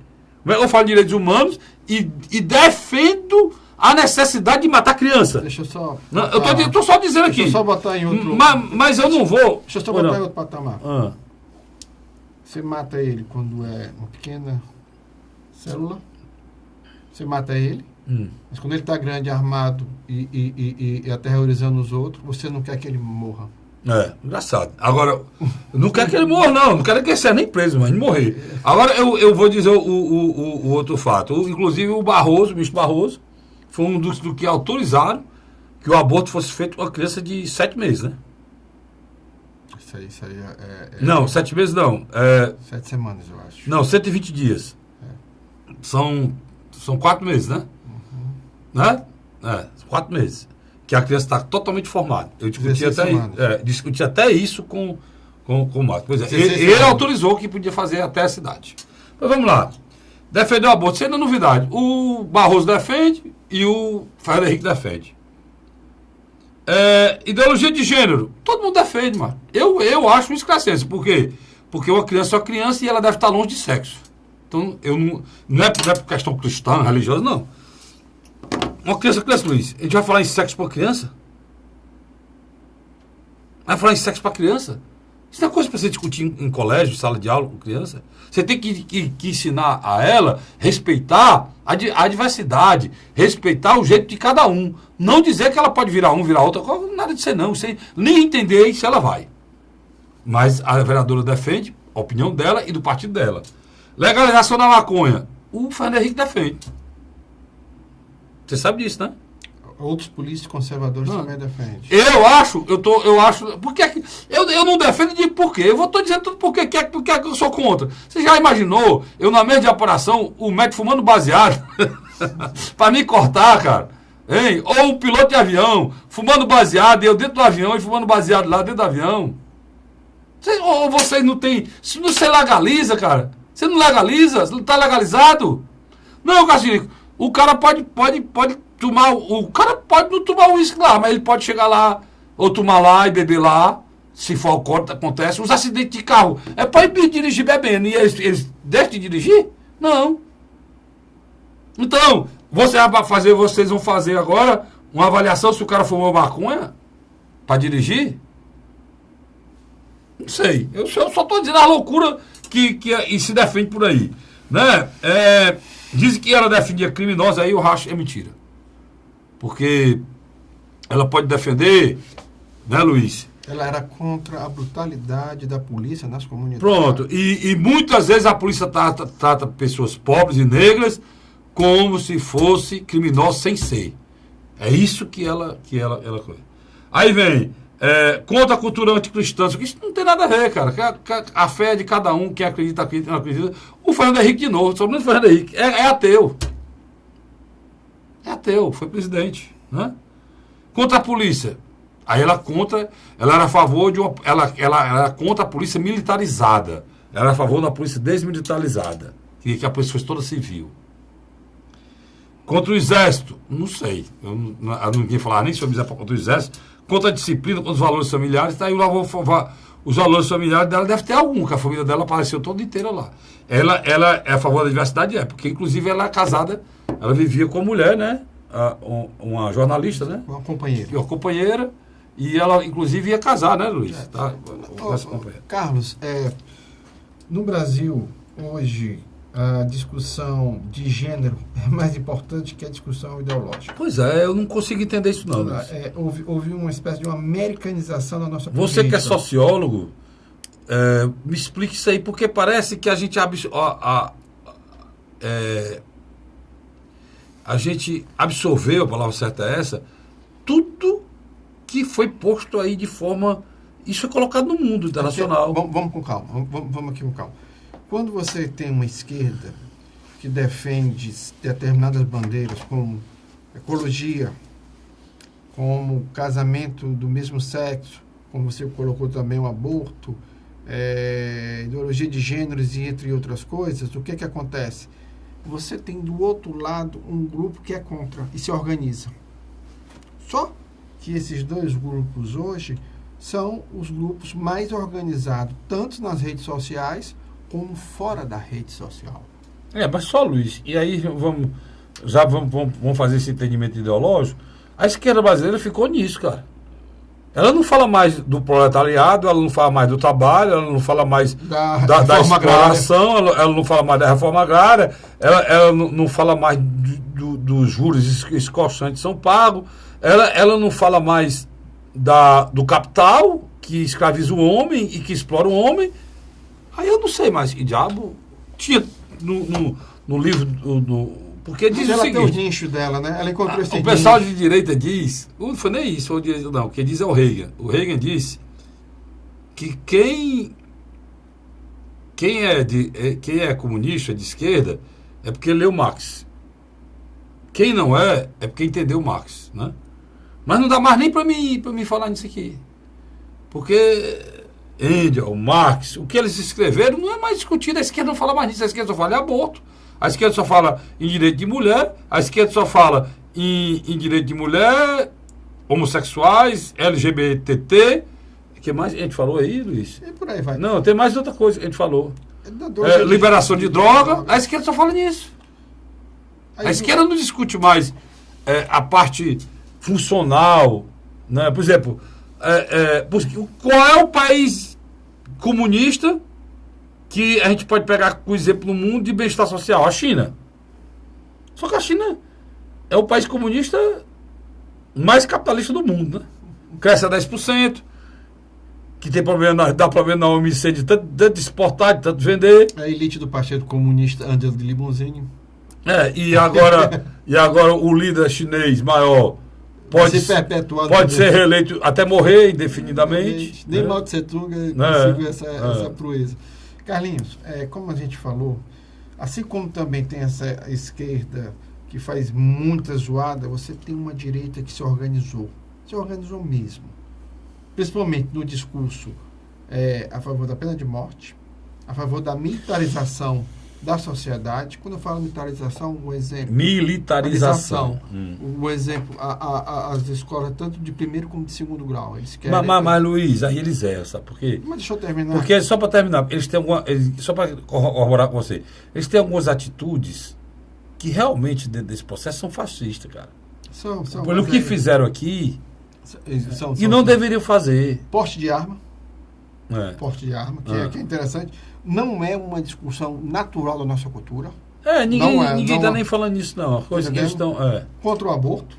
Eu falo de direitos humanos e defendo a necessidade de matar criança. Deixa eu só... Eu estou só dizendo aqui. Deixa eu só botar em outro... Mas eu não vou... Deixa eu só botar em outro patamar. Você mata ele quando é uma pequena célula. Você mata ele. Mas quando ele está grande, armado e aterrorizando os outros, você não quer que ele morra. Engraçado. Agora, não quero que ele morra, não. Não quero que ele seja nem preso, mas morrer. Agora, eu vou dizer o outro fato. Inclusive, o ministro Barroso, foi um dos que autorizaram que o aborto fosse feito com uma criança de 7 meses, né? Isso aí Não, 7 meses não. 7 semanas, eu acho. Não, 120 dias. São 4 meses, né? Né? 4 meses. Que a criança está totalmente formada. Eu discuti até isso com o Marcos. Pois é, ele autorizou que podia fazer até a cidade. Mas vamos lá. Defender o aborto, isso ainda é novidade. O Barroso defende e o Fernando Henrique defende. Ideologia de gênero, todo mundo defende, mano. Eu acho um esclarecimento. Por quê? Porque uma criança é uma criança e ela deve estar longe de sexo. Então, não é por questão cristã, religiosa, não. Uma criança, Luiz, a gente vai falar em sexo para criança? Vai falar em sexo para criança? Isso não é coisa para você discutir em colégio, sala de aula com criança. Você tem que ensinar a ela respeitar a diversidade, respeitar o jeito de cada um. Não dizer que ela pode virar um, virar outro, nada de ser não. Sem nem entender se ela vai. Mas a vereadora defende a opinião dela e do partido dela. Legalização da maconha. O Fernando Henrique defende. Você sabe disso, né? Outros políticos conservadores também defendem. Eu acho. Por que eu não defendo de por quê? Eu estou dizendo tudo por que eu sou contra. Você já imaginou, eu na mesa de apuração, o médico fumando baseado para me cortar, cara? Hein? Ou o piloto de avião fumando baseado, eu dentro do avião e fumando baseado lá dentro do avião. Ou vocês não tem. Se você legaliza, cara. Você não legaliza? Você não está legalizado? Não, Cacique. O cara pode tomar. O cara pode não tomar o uísque lá, mas ele pode chegar lá, ou tomar lá e beber lá. Se for o corte, acontece. Os acidentes de carro. É proibido dirigir bebendo. E eles deixam de dirigir? Não. Então, vocês vão fazer agora uma avaliação se o cara fumou maconha para dirigir? Não sei. Eu só estou dizendo a loucura que se defende por aí. Né? Dizem que ela defendia criminosa, aí eu acho é mentira. Porque ela pode defender, né, Luiz? Ela era contra a brutalidade da polícia nas comunidades. Pronto. E muitas vezes a polícia trata pessoas pobres e negras como se fosse criminosa sem ser. É isso que ela. Aí vem. Contra a cultura anticristã. Isso não tem nada a ver, cara. A fé é de cada um, quem acredita, quem não acredita. O Fernando Henrique de novo, sobretudo o Fernando Henrique, é ateu. É ateu, foi presidente. Né? Contra a polícia. Aí ela era a favor de ela era contra a polícia militarizada. Ela era a favor da polícia desmilitarizada. Que a polícia fosse toda civil. Contra o exército, não sei. Eu não queria falar nem sobre contra o exército. Contra a disciplina, contra os valores familiares, daí os valores familiares dela deve ter algum, que a família dela apareceu toda inteira lá. Ela é a favor da diversidade, porque inclusive ela é casada, ela vivia com mulher, né? Uma jornalista, né? Uma companheira. Uma companheira, e ela inclusive ia casar, né, Luiz? Tá? Carlos, no Brasil, hoje, a discussão de gênero é mais importante que a discussão ideológica. Pois é, eu não consigo entender isso não. Houve uma espécie de uma americanização da nossa política. Você que é sociólogo, me explique isso aí, porque parece que a gente absorveu, a palavra certa é essa, tudo que foi posto aí de forma... Isso é colocado no mundo internacional. Vamos com calma, vamos aqui com calma. Quando você tem uma esquerda que defende determinadas bandeiras como ecologia, como casamento do mesmo sexo, como você colocou também o aborto, ideologia de gêneros e entre outras coisas, o que acontece? Você tem do outro lado um grupo que é contra e se organiza. Só que esses dois grupos hoje são os grupos mais organizados, tanto nas redes sociais como fora da rede social. Mas só, Luiz, e aí vamos fazer esse entendimento ideológico. A esquerda brasileira ficou nisso, cara. Ela não fala mais do proletariado, ela não fala mais do trabalho, ela não fala mais da exploração, ela não fala mais da reforma agrária, ela não fala mais dos juros escorchantes que são pagos, ela não fala mais do capital que escraviza o homem e que explora o homem. Aí eu não sei mais que diabo tinha no livro porque diz ela o seguinte... Ela tem o nicho dela, né? Ela encontrou esse nicho. O pessoal de direita diz... Não foi nem isso, não. Quem diz é o Reagan. O Reagan disse que quem é comunista, de esquerda, é porque leu Marx. Quem não é porque entendeu Marx, né? Mas não dá mais nem para mim falar nisso aqui. Porque... Engels, Marx, o que eles escreveram não é mais discutido. A esquerda não fala mais nisso. A esquerda só fala em aborto, a esquerda só fala em direito de mulher, a esquerda só fala em direito de mulher, homossexuais, LGBT. O que mais a gente falou aí, Luiz? E por aí vai. Não, tem mais outra coisa que a gente falou. Liberação de droga, a esquerda só fala nisso. A esquerda não discute mais a parte funcional, né? Por exemplo, qual é o país comunista, que a gente pode pegar o exemplo no mundo de bem-estar social, a China. Só que a China é o país comunista mais capitalista do mundo, né? Cresce a 10%, que tem problema, dá problema na OMC de tanto exportar, de tanto vender. A elite do Partido Comunista anda de limusine. E agora o líder chinês maior pode ser reeleito até morrer indefinidamente. Nem Mao Tse Tung conseguiu essa proeza. Carlinhos, como a gente falou, assim como também tem essa esquerda que faz muita zoada, você tem uma direita que se organizou mesmo. Principalmente no discurso a favor da pena de morte, a favor da militarização da sociedade. Quando eu falo militarização, um exemplo... Militarização. O exemplo, as escolas, tanto de primeiro como de segundo grau. Eles querem... Mas Luiz, aí eles sabe por quê? Mas deixa eu terminar. Porque, só para terminar, eles têm só para corroborar com você, eles têm algumas atitudes que realmente, dentro desse processo, são fascistas, cara. Pelo que fizeram aqui, e não deveriam fazer. Porte de arma. Porte de arma, que é interessante. Não é uma discussão natural da nossa cultura. Ninguém está nem falando nisso, não. Coisa que estão, Contra o aborto.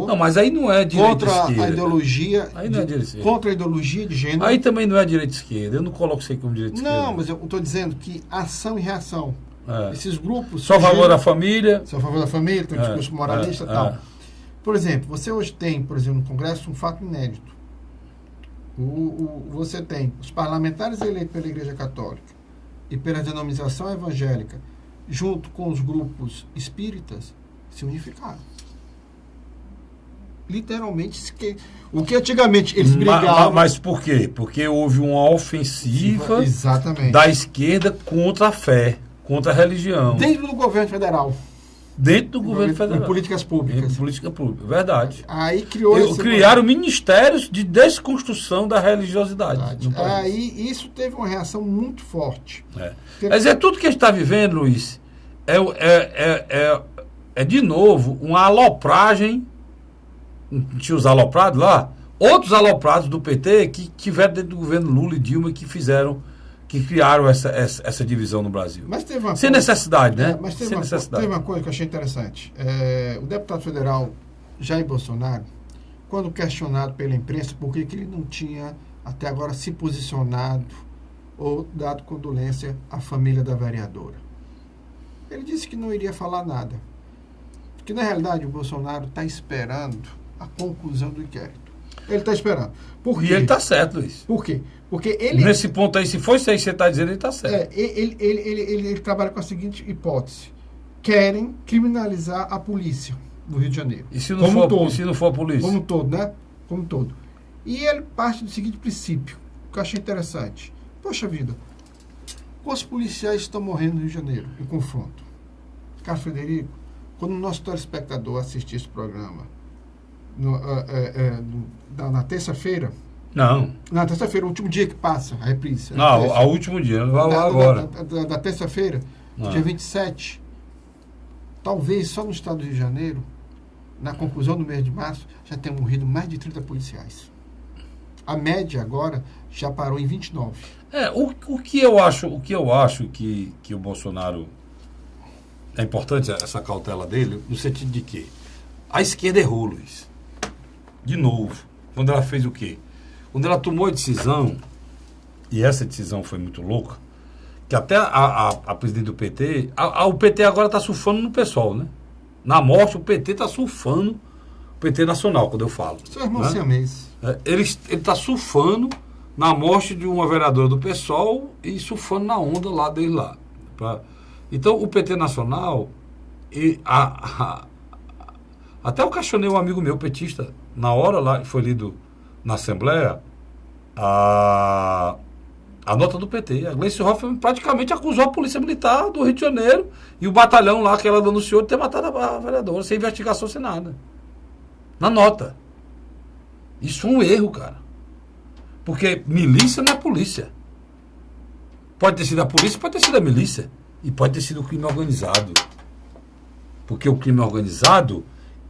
Não, mas aí não é direita e esquerda. Contra a ideologia. Aí não é direita e esquerda. Contra a ideologia de gênero. Aí também não é direita e esquerda. Eu não coloco isso aí como direita e esquerda. Não, mas eu estou dizendo que ação e reação. Esses grupos. Só a favor da família. Só a favor da família, tem um discurso moralista e tal. Por exemplo, você hoje tem, por exemplo, no Congresso, um fato inédito. Você tem os parlamentares eleitos pela Igreja Católica e pela denominação evangélica, junto com os grupos espíritas, se unificaram. Literalmente, o que antigamente eles brigavam... Mas por quê? Porque houve uma ofensiva exatamente da esquerda contra a fé, contra a religião. Dentro do governo federal. Dentro do governo federal. Em políticas públicas. Em política pública, verdade. Aí criaram ministérios de desconstrução da religiosidade. Aí isso teve uma reação muito forte. Mas tudo que a gente está vivendo, Luiz, é de novo uma alopragem. Tinha os aloprados lá, outros aloprados do PT que tiveram dentro do governo Lula e Dilma que criaram essa divisão no Brasil. Mas teve uma sem necessidade, né? Mas teve uma coisa que eu achei interessante. O deputado federal Jair Bolsonaro, quando questionado pela imprensa por que ele não tinha até agora se posicionado ou dado condolência à família da vereadora, ele disse que não iria falar nada. Porque, na realidade, o Bolsonaro está esperando a conclusão do inquérito. Ele está esperando. E ele está certo, Luiz. Por quê? Porque ele... Nesse ponto aí, se foi isso aí que você está dizendo, ele está certo. Ele trabalha com a seguinte hipótese. Querem criminalizar a polícia do Rio de Janeiro. E se não for a polícia? Como todo, né? Como todo. E ele parte do seguinte princípio, que eu achei interessante. Poxa vida, quantos policiais estão morrendo no Rio de Janeiro em confronto? Carlos Frederico, quando o nosso telespectador assistir esse programa na terça-feira... Não. Na terça-feira, o último dia que passa, a reprise. Não, ao último dia, não vai lá agora. Da terça-feira, dia 27, talvez só no estado do Rio de Janeiro, na conclusão do mês de março, já tenham morrido mais de 30 policiais. A média agora já parou em 29. O que eu acho que o Bolsonaro... É importante essa cautela dele, no sentido de que a esquerda errou, Luiz. De novo. Quando ela fez o quê? Quando ela tomou a decisão, e essa decisão foi muito louca, que até a presidente do PT, o PT agora está surfando no PSOL, né? Na morte, o PT está surfando, o PT nacional, quando eu falo. Seu irmão siamês. Ele está surfando na morte de uma vereadora do PSOL e surfando na onda lá dele lá. Então, o PT nacional, até eu questionei um amigo meu, petista, na hora lá, que foi lido na Assembleia, a nota do PT. A Gleice Hoffmann praticamente acusou a Polícia Militar do Rio de Janeiro e o batalhão lá que ela denunciou de ter matado a vereadora, sem investigação, sem nada. Na nota. Isso é um erro, cara. Porque milícia não é polícia. Pode ter sido a polícia, pode ter sido a milícia. E pode ter sido o crime organizado. Porque o crime organizado,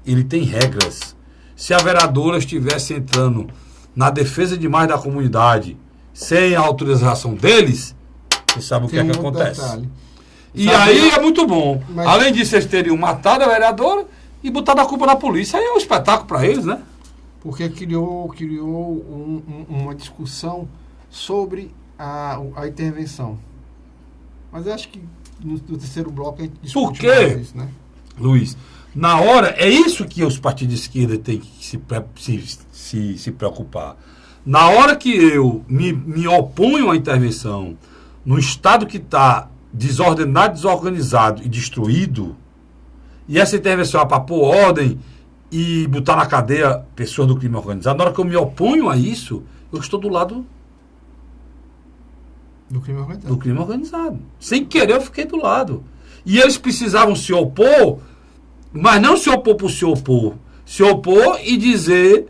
ele tem regras. Se a vereadora estivesse entrando na defesa demais da comunidade sem a autorização deles, você sabe o que é que acontece. Detalhe. E Sabe, aí é muito bom. mas- Além disso, eles teriam matado a vereadora e botado a culpa na polícia. Aí é um espetáculo para eles, né? Porque criou uma discussão sobre a intervenção. Mas eu acho que no terceiro bloco a gente discute Por quê? mais isso, né? Luiz, na hora, é isso que os partidos de esquerda têm que se preocupar. Na hora que eu me oponho à intervenção no estado que está desordenado, desorganizado e destruído, e essa intervenção é para pôr ordem e botar na cadeia pessoas do crime organizado, na hora que eu me oponho a isso, eu estou do lado Do crime organizado. do crime organizado. Sem querer, eu fiquei do lado. E eles precisavam se opor, mas não se opor por se opor. Se opor e dizer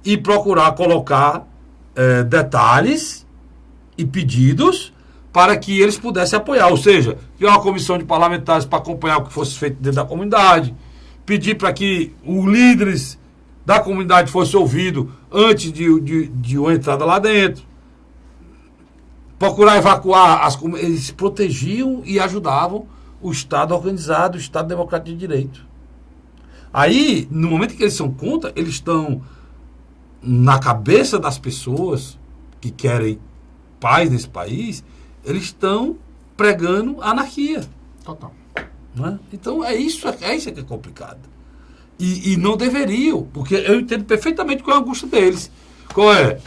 e procurar colocar detalhes e pedidos para que eles pudessem apoiar. Ou seja, criar uma comissão de parlamentares para acompanhar o que fosse feito dentro da comunidade, pedir para que os líderes da comunidade fossem ouvidos antes de uma entrada lá dentro. Procurar evacuar as comunidades. Eles protegiam e ajudavam o Estado organizado, o Estado democrático de direito. Aí, no momento em que eles são contra, eles estão na cabeça das pessoas que querem paz nesse país, eles estão pregando anarquia. Total. Né? Então é isso que é complicado. E não deveriam, porque eu entendo perfeitamente qual é a angústia deles. Qual é?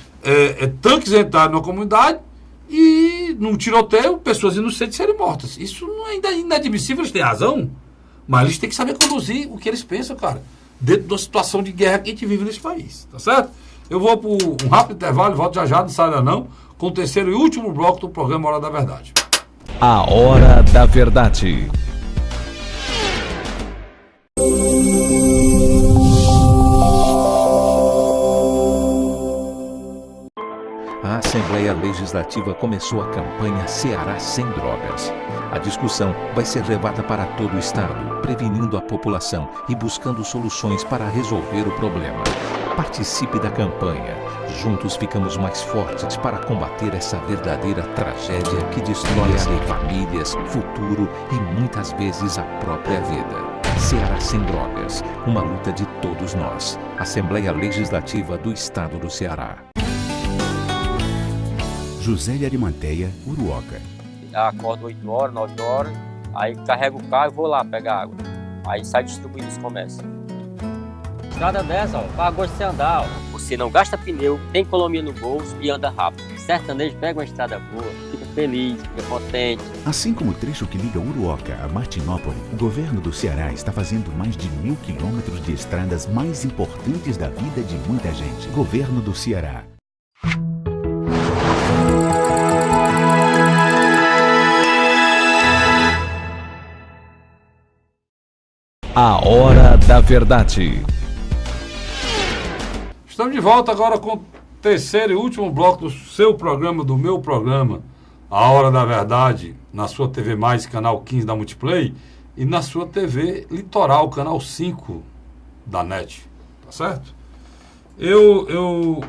Tanques entrarem numa comunidade e num tiroteio, pessoas inocentes serem mortas. Isso não é inadmissível, eles têm razão, mas eles têm que saber conduzir o que eles pensam, cara, dentro da situação de guerra que a gente vive nesse país. Tá certo? Eu vou para um rápido intervalo, volto já, não sai não, com o terceiro e último bloco do programa Hora da Verdade. A Hora da Verdade. A Assembleia Legislativa começou a campanha Ceará Sem Drogas. A discussão vai ser levada para todo o estado, prevenindo a população e buscando soluções para resolver o problema. Participe da campanha. Juntos ficamos mais fortes para combater essa verdadeira tragédia que destrói famílias, futuro e muitas vezes a própria vida. Ceará Sem Drogas, uma luta de todos nós. Assembleia Legislativa do Estado do Ceará. José de Arimateia, Uruoca. Acordo 8 horas, 9 horas, aí carrego o carro e vou lá pegar água. Aí sai distribuindo os comércios. Estrada dessa, ó, para gosto de você andar, ó. Você não gasta pneu, tem economia no bolso e anda rápido. Sertanejo pega uma estrada boa, fica feliz, fica contente. Assim como o trecho que liga Uruoca a Martinópole, o governo do Ceará está fazendo mais de 1.000 quilômetros de estradas mais importantes da vida de muita gente. Governo do Ceará. A Hora da Verdade. Estamos de volta agora com o terceiro e último bloco do seu programa, do meu programa, A Hora da Verdade, na sua TV Mais, canal 15 da Multiplay, e na sua TV Litoral, canal 5 da NET, tá certo? Eu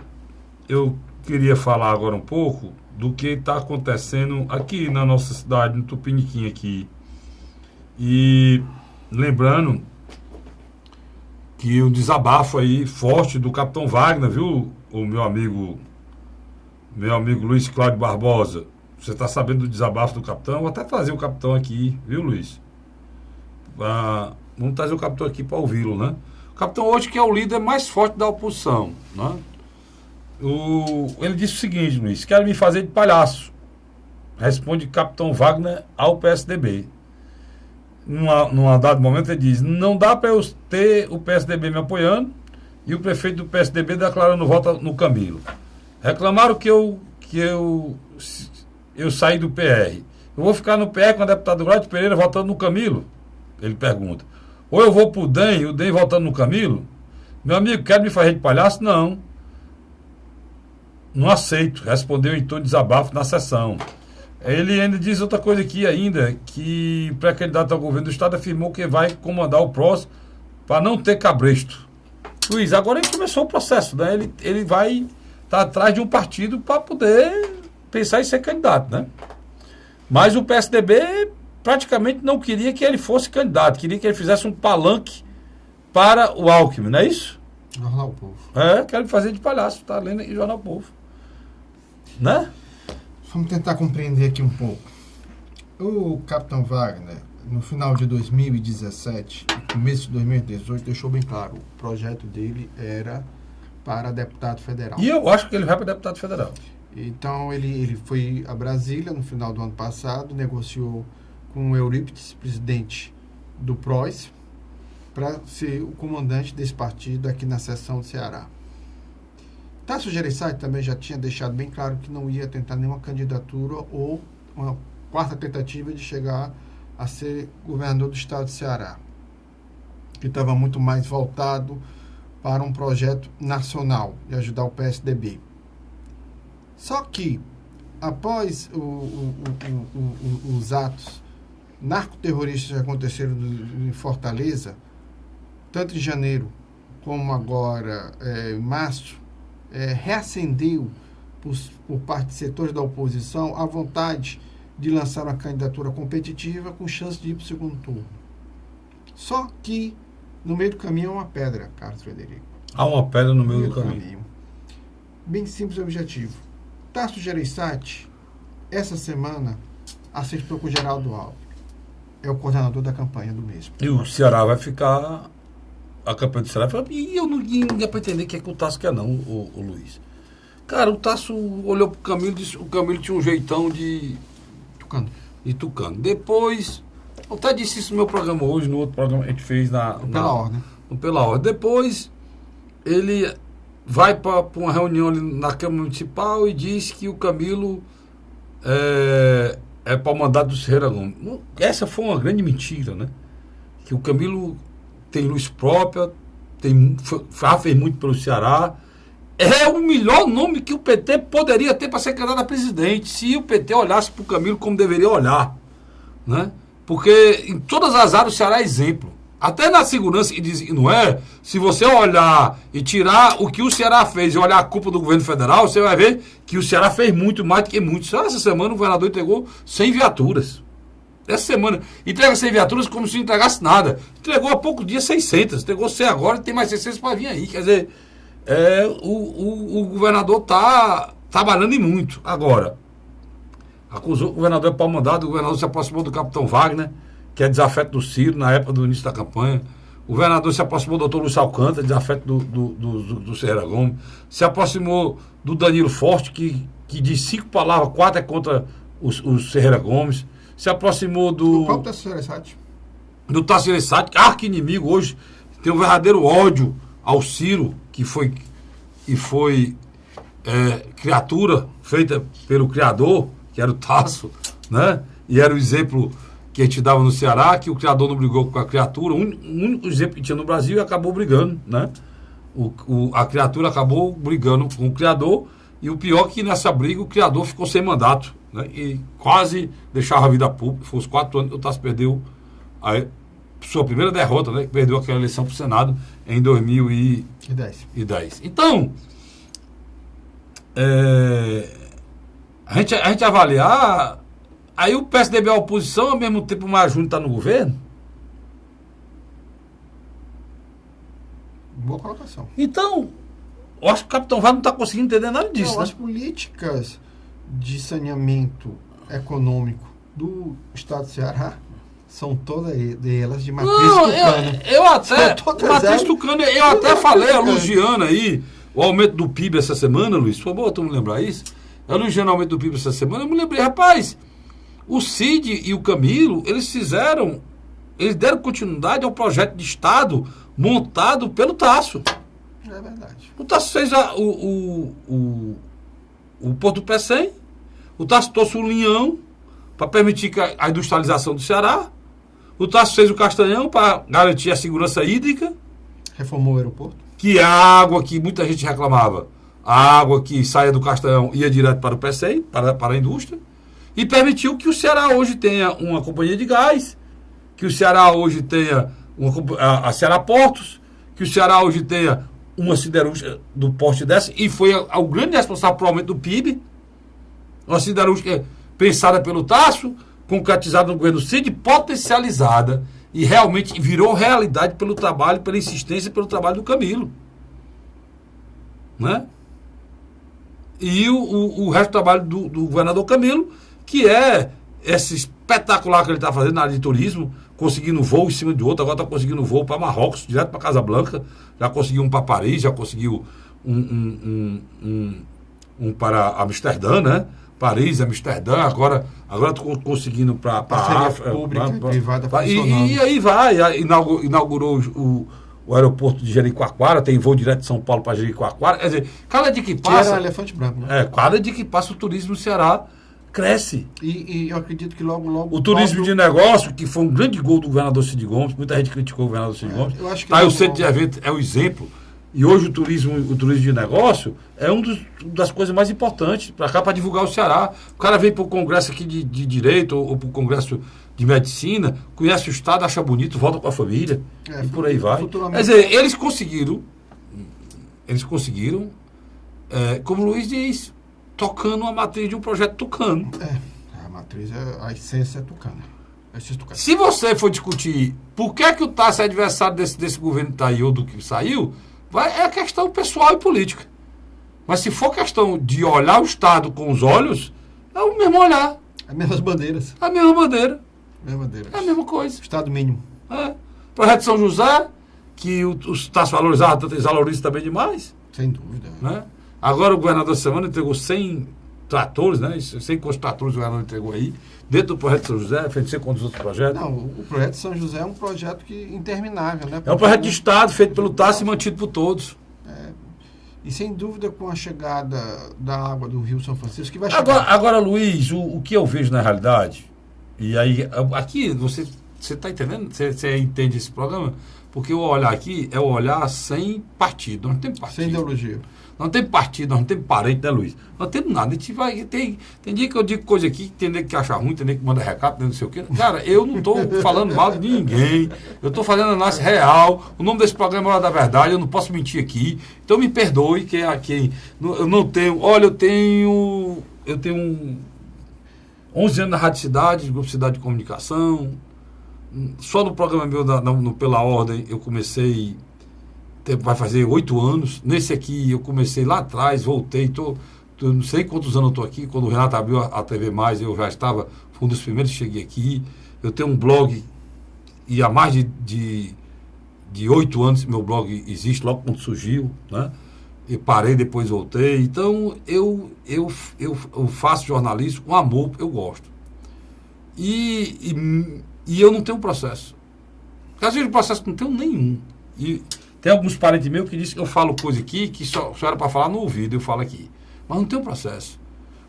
queria falar agora um pouco do que está acontecendo aqui na nossa cidade, no Tupiniquim aqui. E lembrando que o desabafo aí forte do Capitão Wagner, viu, o meu amigo Luiz Cláudio Barbosa. Você está sabendo do desabafo do Capitão? Vou até trazer o Capitão aqui, viu, Luiz? Vamos trazer o Capitão aqui para ouvi-lo, né? O Capitão hoje que é o líder mais forte da oposição, né? Ele disse o seguinte, Luiz: quero me fazer de palhaço. Responde Capitão Wagner ao PSDB. Num dado momento ele diz: não dá para eu ter o PSDB me apoiando e o prefeito do PSDB declarando voto no Camilo. Reclamaram que eu saí do PR. Eu vou ficar no PR com o deputado Glaudio Pereira votando no Camilo? Ele pergunta. Ou eu vou pro DEM e o DEM votando no Camilo? Meu amigo, quer me fazer de palhaço? Não. Não aceito, respondeu em tom de desabafo na sessão. Ele ainda diz outra coisa aqui ainda, que o pré-candidato ao governo do estado afirmou que vai comandar o próximo para não ter cabresto. Luiz, agora ele começou o processo, né? Ele vai estar atrás de um partido para poder pensar em ser candidato, né? Mas o PSDB praticamente não queria que ele fosse candidato, queria que ele fizesse um palanque para o Alckmin, não é isso? Jornal Povo. Quero fazer de palhaço, tá lendo aí Jornal Povo. Né? Vamos tentar compreender aqui um pouco. O Capitão Wagner, no final de 2017, começo de 2018, deixou bem claro, o projeto dele era para deputado federal. E eu acho que ele vai para deputado federal. Então ele foi a Brasília no final do ano passado, negociou com o Eurípides, presidente do PROS, para ser o comandante desse partido aqui na seção do Ceará. Tasso Gereissati também já tinha deixado bem claro que não ia tentar nenhuma candidatura ou uma quarta tentativa de chegar a ser governador do estado do Ceará, que estava muito mais voltado para um projeto nacional de ajudar o PSDB. Só que, após os atos narcoterroristas que aconteceram em Fortaleza, tanto em janeiro como agora em março, reacendeu por parte de setores da oposição a vontade de lançar uma candidatura competitiva com chance de ir para o segundo turno. Só que no meio do caminho há uma pedra, Carlos Frederico. Há uma pedra no meio do caminho. Bem simples e objetivo. Tasso Gereissati, essa semana, acertou com o Geraldo Alckmin. É o coordenador da campanha do mesmo. E o Ceará vai ficar... A campanha do Ceará vai ficar... E eu não dá para entender o que é que o Tasso quer não, o Luiz. Cara, o Tasso olhou pro Camilo e disse... O Camilo tinha um jeitão de... Tucano. Depois... Eu até disse isso no meu programa hoje, no outro programa que a gente fez Pela Ordem. Pela Ordem. Depois, ele vai para uma reunião ali na Câmara Municipal e diz que o Camilo é para o mandato do Ferreira Gomes. Essa foi uma grande mentira, né? Que o Camilo tem luz própria, fez muito pelo Ceará. É o melhor nome que o PT poderia ter para ser candidato a presidente, se o PT olhasse para o Camilo como deveria olhar, né? Porque em todas as áreas o Ceará é exemplo. Até na segurança, e diz, não é? Se você olhar e tirar o que o Ceará fez e olhar a culpa do governo federal, você vai ver que o Ceará fez muito mais do que muito. Só essa semana o governador entregou 100 viaturas. Essa semana. Entrega 100 viaturas como se não entregasse nada. Entregou há poucos dias 600. Entregou 100 agora e tem mais 600 para vir aí. Quer dizer, o governador está trabalhando e muito. Agora, acusou que o governador é pau mandado, o governador se aproximou do Capitão Wagner, que é desafeto do Ciro, na época do início da campanha. O governador se aproximou do doutor Lúcio Alcântara, desafeto do Ferreira Gomes. Se aproximou do Danilo Forte, que diz 5 palavras, 4 é contra o Ferreira Gomes. Se aproximou do próprio Tasso Gereissati. Do Tasso Gereissati, arqui-inimigo hoje. Tem um verdadeiro ódio ao Ciro, que foi criatura feita pelo criador, que era o Tasso, né? E era o exemplo que a gente dava no Ceará, que o criador não brigou com a criatura, o único exemplo que tinha no Brasil, e acabou brigando, né? A criatura acabou brigando com o criador, e o pior é que nessa briga o criador ficou sem mandato, né? E quase deixava a vida pública. Foi os 4 anos que o Tasso perdeu a sua primeira derrota, né? Perdeu aquela eleição para o Senado em 2010. Então, a gente avaliar, aí o PSDB é a oposição, ao mesmo tempo o Maia Júnior está no governo. Boa colocação. Então, eu acho que o Capitão Wagner não está conseguindo entender nada disso. Não, né? As políticas de saneamento econômico do Estado do Ceará são todas elas de matriz tucana. Eu até falei a Lugiana aí, o aumento do PIB essa semana, Luiz, por favor, tu me lembrar isso? A Lugiana, o aumento do PIB essa semana, eu me lembrei, rapaz, o Cid e o Camilo, eles deram continuidade ao projeto de Estado montado pelo Tasso. É verdade. O Tasso fez o Porto do Pecém, o Tasso trouxe o Linhão para permitir a industrialização do Ceará, o Tasso fez o Castanhão para garantir a segurança hídrica. Reformou o aeroporto. Que a água que muita gente reclamava, a água que saia do Castanhão ia direto para o PECEM, para a indústria, e permitiu que o Ceará hoje tenha uma companhia de gás, que o Ceará hoje tenha a Ceará Portos, que o Ceará hoje tenha uma siderúrgica do porte dessa, e foi o grande responsável pelo aumento do PIB. Uma siderúrgica pensada pelo Tasso, concretizada no governo Cid, potencializada e realmente virou realidade pelo trabalho, pela insistência, pelo trabalho do Camilo. Né? E o resto do trabalho do governador Camilo, que é esse espetacular que ele está fazendo na área de turismo, conseguindo voo em cima de outro, agora está conseguindo voo para Marrocos, direto para Casablanca, já conseguiu um para Paris, já conseguiu um para Amsterdã, né? Paris, Amsterdã, agora estou conseguindo para a África. Pública e privada e aí vai, inaugurou o aeroporto de Jericoacoara, tem voo direto de São Paulo para Jericoacoara. Quer dizer, cada dia que passa. Era elefante branco, né? Cada dia que passa o turismo no Ceará cresce. E eu acredito que logo. O turismo de negócio, que foi um grande gol do governador Cid Gomes, muita gente criticou o governador Cid Gomes. Eu acho que o centro de eventos é o exemplo. E hoje o turismo de negócio é uma das coisas mais importantes para cá, para divulgar o Ceará. O cara vem para o congresso aqui de direito ou para o congresso de medicina, conhece o estado, acha bonito, volta com a família e por aí vai. Quer dizer, eles conseguiram, como o Luiz diz, tocando a matriz de um projeto tucano. A matriz, a essência é tucana. Se você for discutir por que o Tasso é adversário desse governo que está aí ou do que saiu, é questão pessoal e política. Mas se for questão de olhar o Estado com os olhos, é o mesmo olhar. As mesmas bandeiras. A mesma bandeira. É a mesma coisa. Estado mínimo. Projeto de São José, que o Tasso valorizava, tanto eles valorizam também demais. Sem dúvida. Né? Agora o governador da semana entregou 100 tratores, né? 100 tratores o governador entregou aí, dentro do projeto de São José, frente com os outros projetos. Não, o projeto de São José é um projeto interminável, né? É um projeto de Estado feito pelo Tasso e mantido por todos. E sem dúvida com a chegada da água do Rio São Francisco, que vai chegar. Agora, Luiz, o que eu vejo na realidade, e aí, aqui, você está entendendo? Você entende esse programa? Porque o olhar aqui é o olhar sem partido. Nós não temos partido. Sem ideologia. Nós não temos partido, nós não temos parente, né, Luiz? Nós não temos nada. A gente vai. Tem dia que eu digo coisa aqui, tem dia que acha ruim, tem dia que manda recado, tem não sei o quê. Cara, eu não estou falando mal de ninguém. Eu estou fazendo análise real. O nome desse programa é Hora da Verdade, eu não posso mentir aqui. Então me perdoe quem eu não tenho. Olha, eu tenho 11 anos na Rádio Cidade, Grupo Cidade de Comunicação. Só no programa meu, Pela Ordem, eu comecei. Vai fazer 8 anos. Nesse aqui eu comecei lá atrás, voltei, não sei quantos anos eu estou aqui. Quando o Renato abriu a TV Mais, eu já estava, fui um dos primeiros que cheguei aqui. Eu tenho um blog, e há mais de 8 anos meu blog existe, logo quando surgiu, né? Eu parei, depois voltei. Então eu faço jornalismo com amor, eu gosto. E eu não tenho processo. Às vezes o processo não tenho nenhum. E tem alguns parentes meus que dizem que eu falo coisa aqui que só era para falar no ouvido, eu falo aqui. Mas não tem um processo.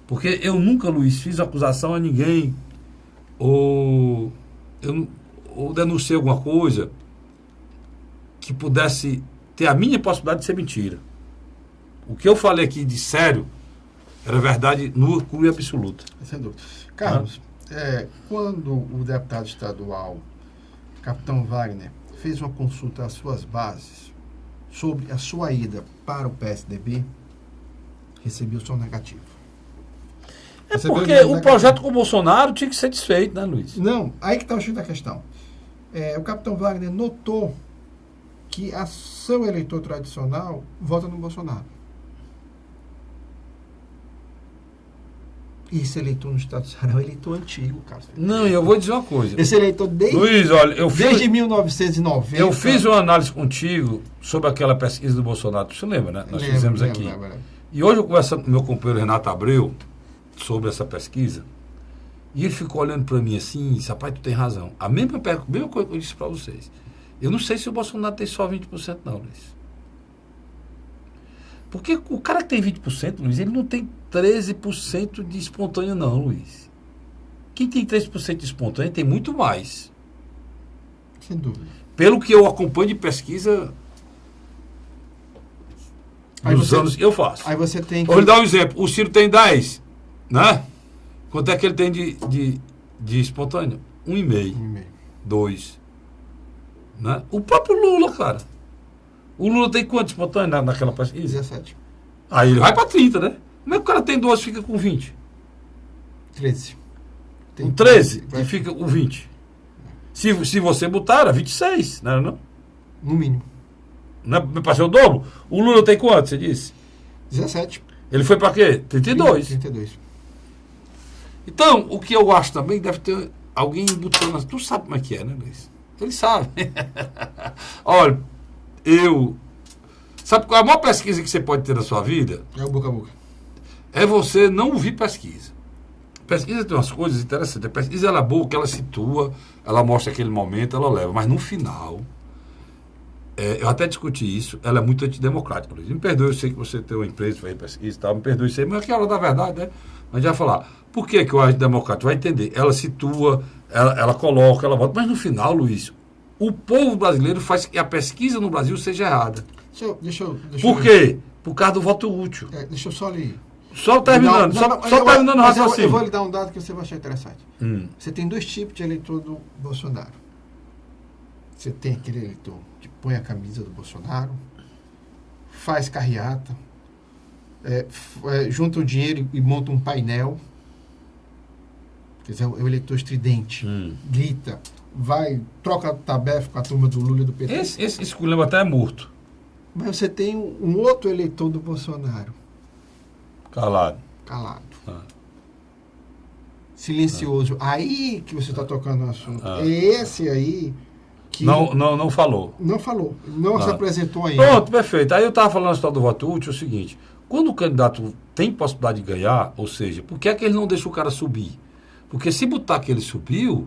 Porque eu nunca, Luiz, fiz acusação a ninguém ou denunciei alguma coisa que pudesse ter a minha possibilidade de ser mentira. O que eu falei aqui de sério era verdade nua, crua e absoluta. Sem dúvida. Carlos, quando o deputado estadual, Capitão Wagner, fez uma consulta às suas bases sobre a sua ida para o PSDB, recebeu som negativo. Porque o projeto com o Bolsonaro tinha que ser desfeito, né, Luiz? Não, aí que está o X da questão. O Capitão Wagner notou que seu eleitor tradicional vota no Bolsonaro. E esse eleitor no estado do Ceará é um eleitor antigo, Carlos. Não, e eu vou dizer uma coisa. Esse eleitor Luiz, olha, desde 1990... Eu fiz uma análise contigo sobre aquela pesquisa do Bolsonaro. Você lembra, né? Nós fizemos aqui. Lembro. E hoje eu conversando com meu companheiro Renato Abreu sobre essa pesquisa, e ele ficou olhando para mim assim, rapaz, tu tem razão. A mesma coisa que eu disse para vocês. Eu não sei se o Bolsonaro tem só 20% não, Luiz. Porque o cara que tem 20%, Luiz, ele não tem 13% de espontâneo não, Luiz. Quem tem 13% de espontâneo tem muito mais. Sem dúvida. Pelo que eu acompanho de pesquisa nos anos que eu faço. Aí você tem que... Vou lhe dar um exemplo. O Ciro tem 10, né? Quanto é que ele tem de espontâneo? 1,5. 2. Né? O próprio Lula, cara. O Lula tem quanto espontâneo naquela pesquisa? 17. Aí ele vai para 30, né? Como é que o cara tem 12 e fica com 20? 13. Com 13 e fica com 20. Se você botar, era 26, não era não? No mínimo. Não passou o dobro? O Lula tem quanto, você disse? 17. Ele foi para quê? 32. 32. Então, o que eu acho também, deve ter alguém botando... Tu sabe como é que é, né, Luiz? Ele sabe. Olha, sabe qual é a maior pesquisa que você pode ter na sua vida? É o boca a boca. É você não ouvir pesquisa. Pesquisa tem umas coisas interessantes. A pesquisa ela é boa, que ela situa, ela mostra aquele momento, ela leva. Mas no final, eu até discuti isso, ela é muito antidemocrática. Me perdoe, eu sei que você tem uma empresa, faz pesquisa e tal, me perdoe isso aí, mas é que é a hora da verdade, né? A gente vai falar. Por que eu acho democrático? Vai entender. Ela situa, ela coloca, ela bota. Mas no final, Luiz, o povo brasileiro faz que a pesquisa no Brasil seja errada. Deixa eu Por quê? Por causa do voto útil. Deixa eu só ler. Só terminando, só terminando o raciocínio. Eu vou lhe dar um dado que você vai achar interessante. Você tem 2 tipos de eleitor do Bolsonaro. Você tem aquele eleitor que põe a camisa do Bolsonaro, faz carreata, junta o dinheiro e monta um painel. Quer dizer, é o eleitor estridente, grita, vai, troca tabefe com a turma do Lula e do PT. Esse esculhambo até é morto. Mas você tem um outro eleitor do Bolsonaro. Calado. Silencioso. Aí que você está tocando no assunto. É esse aí que... Não falou. Não falou. Não se apresentou ainda. Pronto, perfeito. Aí eu estava falando a história do voto útil, é o seguinte. Quando o candidato tem possibilidade de ganhar, ou seja, por que é que ele não deixa o cara subir? Porque se botar que ele subiu,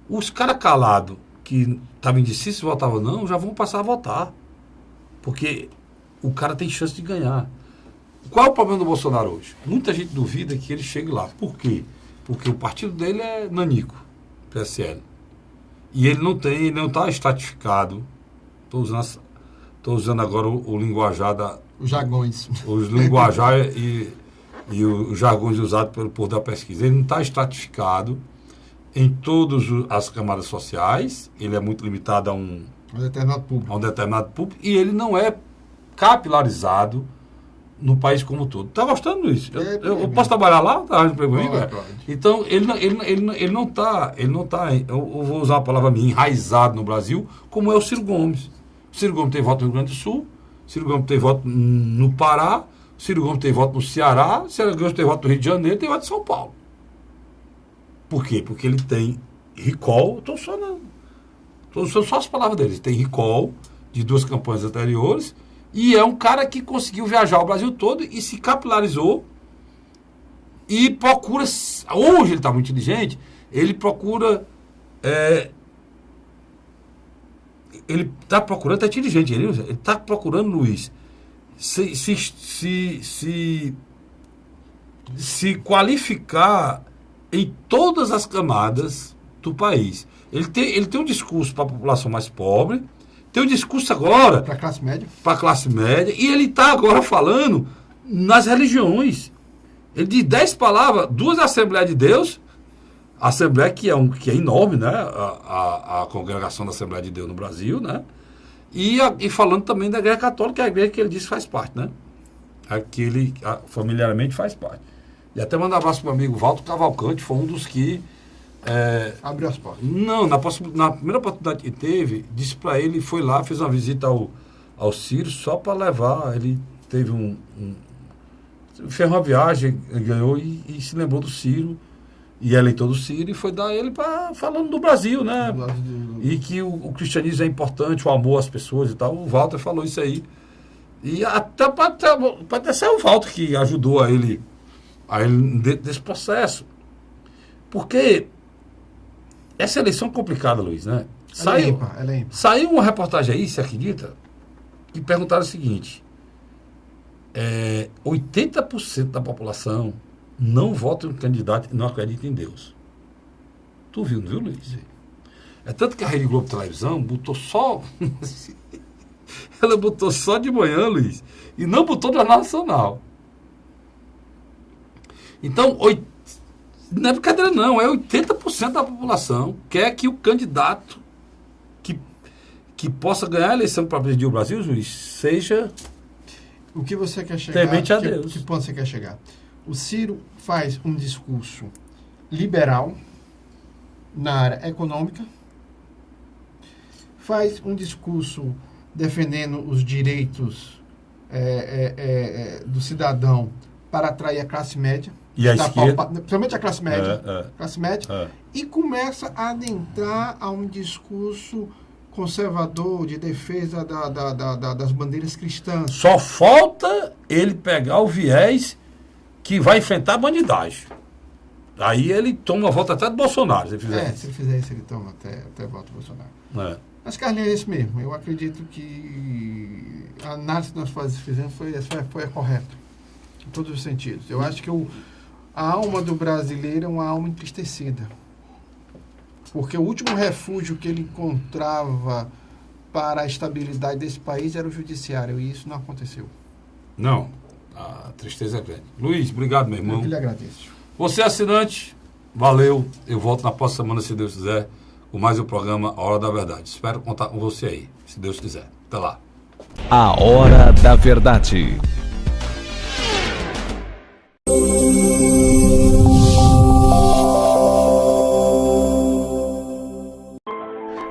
os caras calados, que estavam indecisos se votavam ou não, já vão passar a votar. Porque o cara tem chance de ganhar. Qual é o problema do Bolsonaro hoje? Muita gente duvida que ele chegue lá. Por quê? Porque o partido dele é nanico, PSL. E ele não está estratificado. Estou usando agora o linguajar os jargões. Os linguajar e os jargões usados pelo povo da pesquisa. Ele não está estratificado em todas as camadas sociais. Ele é muito limitado a um determinado público. E ele não é capilarizado no país como um todo. Está gostando disso? Eu posso trabalhar lá? Então, ele não está, eu vou usar a palavra minha, enraizado no Brasil, como é o Ciro Gomes. O Ciro Gomes tem voto no Rio Grande do Sul, o Ciro Gomes tem voto no Pará, o Ciro Gomes tem voto no Ceará, o Ciro Gomes tem voto no Rio de Janeiro, tem voto em São Paulo. Por quê? Porque ele tem recall, estou usando só as palavras dele, tem recall de 2 campanhas anteriores. E é um cara que conseguiu viajar o Brasil todo e se capilarizou e procura... Hoje ele está muito inteligente, ele procura... ele está procurando, está inteligente, ele está procurando, Luiz, se qualificar em todas as camadas do país. Ele tem um discurso para a população mais pobre, tem um discurso agora... Para a classe média. Para a classe média. E ele está agora falando nas religiões. Ele diz 10 palavras, 2 Assembleias de Deus, a Assembleia que é enorme, né? A congregação da Assembleia de Deus no Brasil, né? E falando também da Igreja Católica, que é a igreja que ele disse faz parte, né? Aquele familiarmente faz parte. E até mandar um abraço para o meu amigo Walter Cavalcante, foi um dos que... abriu as portas. Não, na primeira oportunidade que teve, disse para ele, foi lá, fez uma visita ao Ciro só para levar. Ele teve fez uma viagem, ganhou e se lembrou do Ciro, e é eleitor do Ciro, e foi dar ele falando do Brasil, né? E que o cristianismo é importante, o amor às pessoas e tal. O Walter falou isso aí. E até pode ser o Walter que ajudou a ele dentro desse processo. Porque essa eleição é complicada, Luiz, né? Ela é ímpar. Saiu uma reportagem aí, você acredita? Que perguntaram o seguinte: 80% da população não vota em um candidato e não acredita em Deus. Tu viu, não viu, Luiz? Sim. É tanto que a Rede Globo Televisão botou só... ela botou só de manhã, Luiz, e não botou no Jornal Nacional. Então, não é brincadeira não, é 80% da população quer que o candidato que possa ganhar a eleição para presidir o Brasil, Luiz, seja... O que você quer chegar? Temente a Deus. Que ponto você quer chegar? O Ciro faz um discurso liberal na área econômica, faz um discurso defendendo os direitos do cidadão para atrair a classe média, E a esquerda? principalmente a classe média, e começa a adentrar a um discurso conservador de defesa das bandeiras cristãs. Só falta ele pegar o viés que vai enfrentar a bandidagem. Aí ele toma a volta até do Bolsonaro, se ele fizer isso. Se ele fizer isso, ele toma até volta do Bolsonaro. É. Mas, Carlinhos, é isso mesmo. Eu acredito que a análise que nós fizemos foi a correta, em todos os sentidos. Eu acho que a alma do brasileiro é uma alma entristecida. Porque o último refúgio que ele encontrava para a estabilidade desse país era o judiciário, e isso não aconteceu. Não, a tristeza é grande. Luiz, obrigado, meu irmão. Eu que lhe agradeço. Você, assinante, valeu. Eu volto na próxima semana, se Deus quiser, com mais um programa A Hora da Verdade. Espero contar com você aí, se Deus quiser. Até lá. A Hora da Verdade.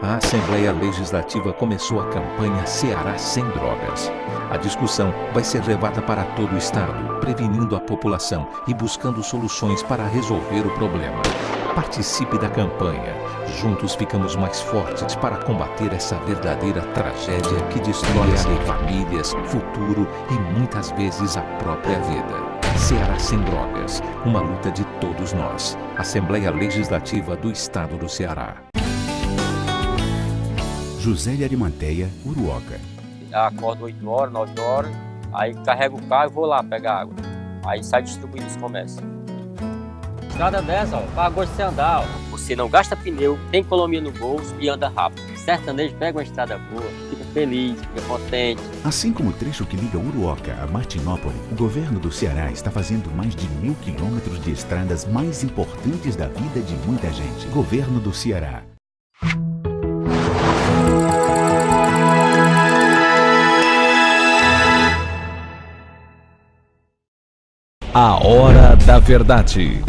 A Assembleia Legislativa começou a campanha Ceará Sem Drogas. A discussão vai ser levada para todo o estado, prevenindo a população e buscando soluções para resolver o problema. Participe da campanha. Juntos ficamos mais fortes para combater essa verdadeira tragédia que destrói famílias, futuro e muitas vezes a própria vida. Ceará Sem Drogas, uma luta de todos nós. Assembleia Legislativa do Estado do Ceará. José de Arimanteia, Uruoca. Acordo 8 horas, 9 horas, aí carrego o carro e vou lá pegar água. Aí sai distribuindo os comércios. Estrada dessa, ó, para gosto de você andar, ó. Você não gasta pneu, tem economia no bolso e anda rápido. Sertanejo pega uma estrada boa, fica feliz, fica contente. Assim como o trecho que liga Uruoca a Martinópole, o governo do Ceará está fazendo mais de 1.000 quilômetros de estradas mais importantes da vida de muita gente. Governo do Ceará. A Hora da Verdade.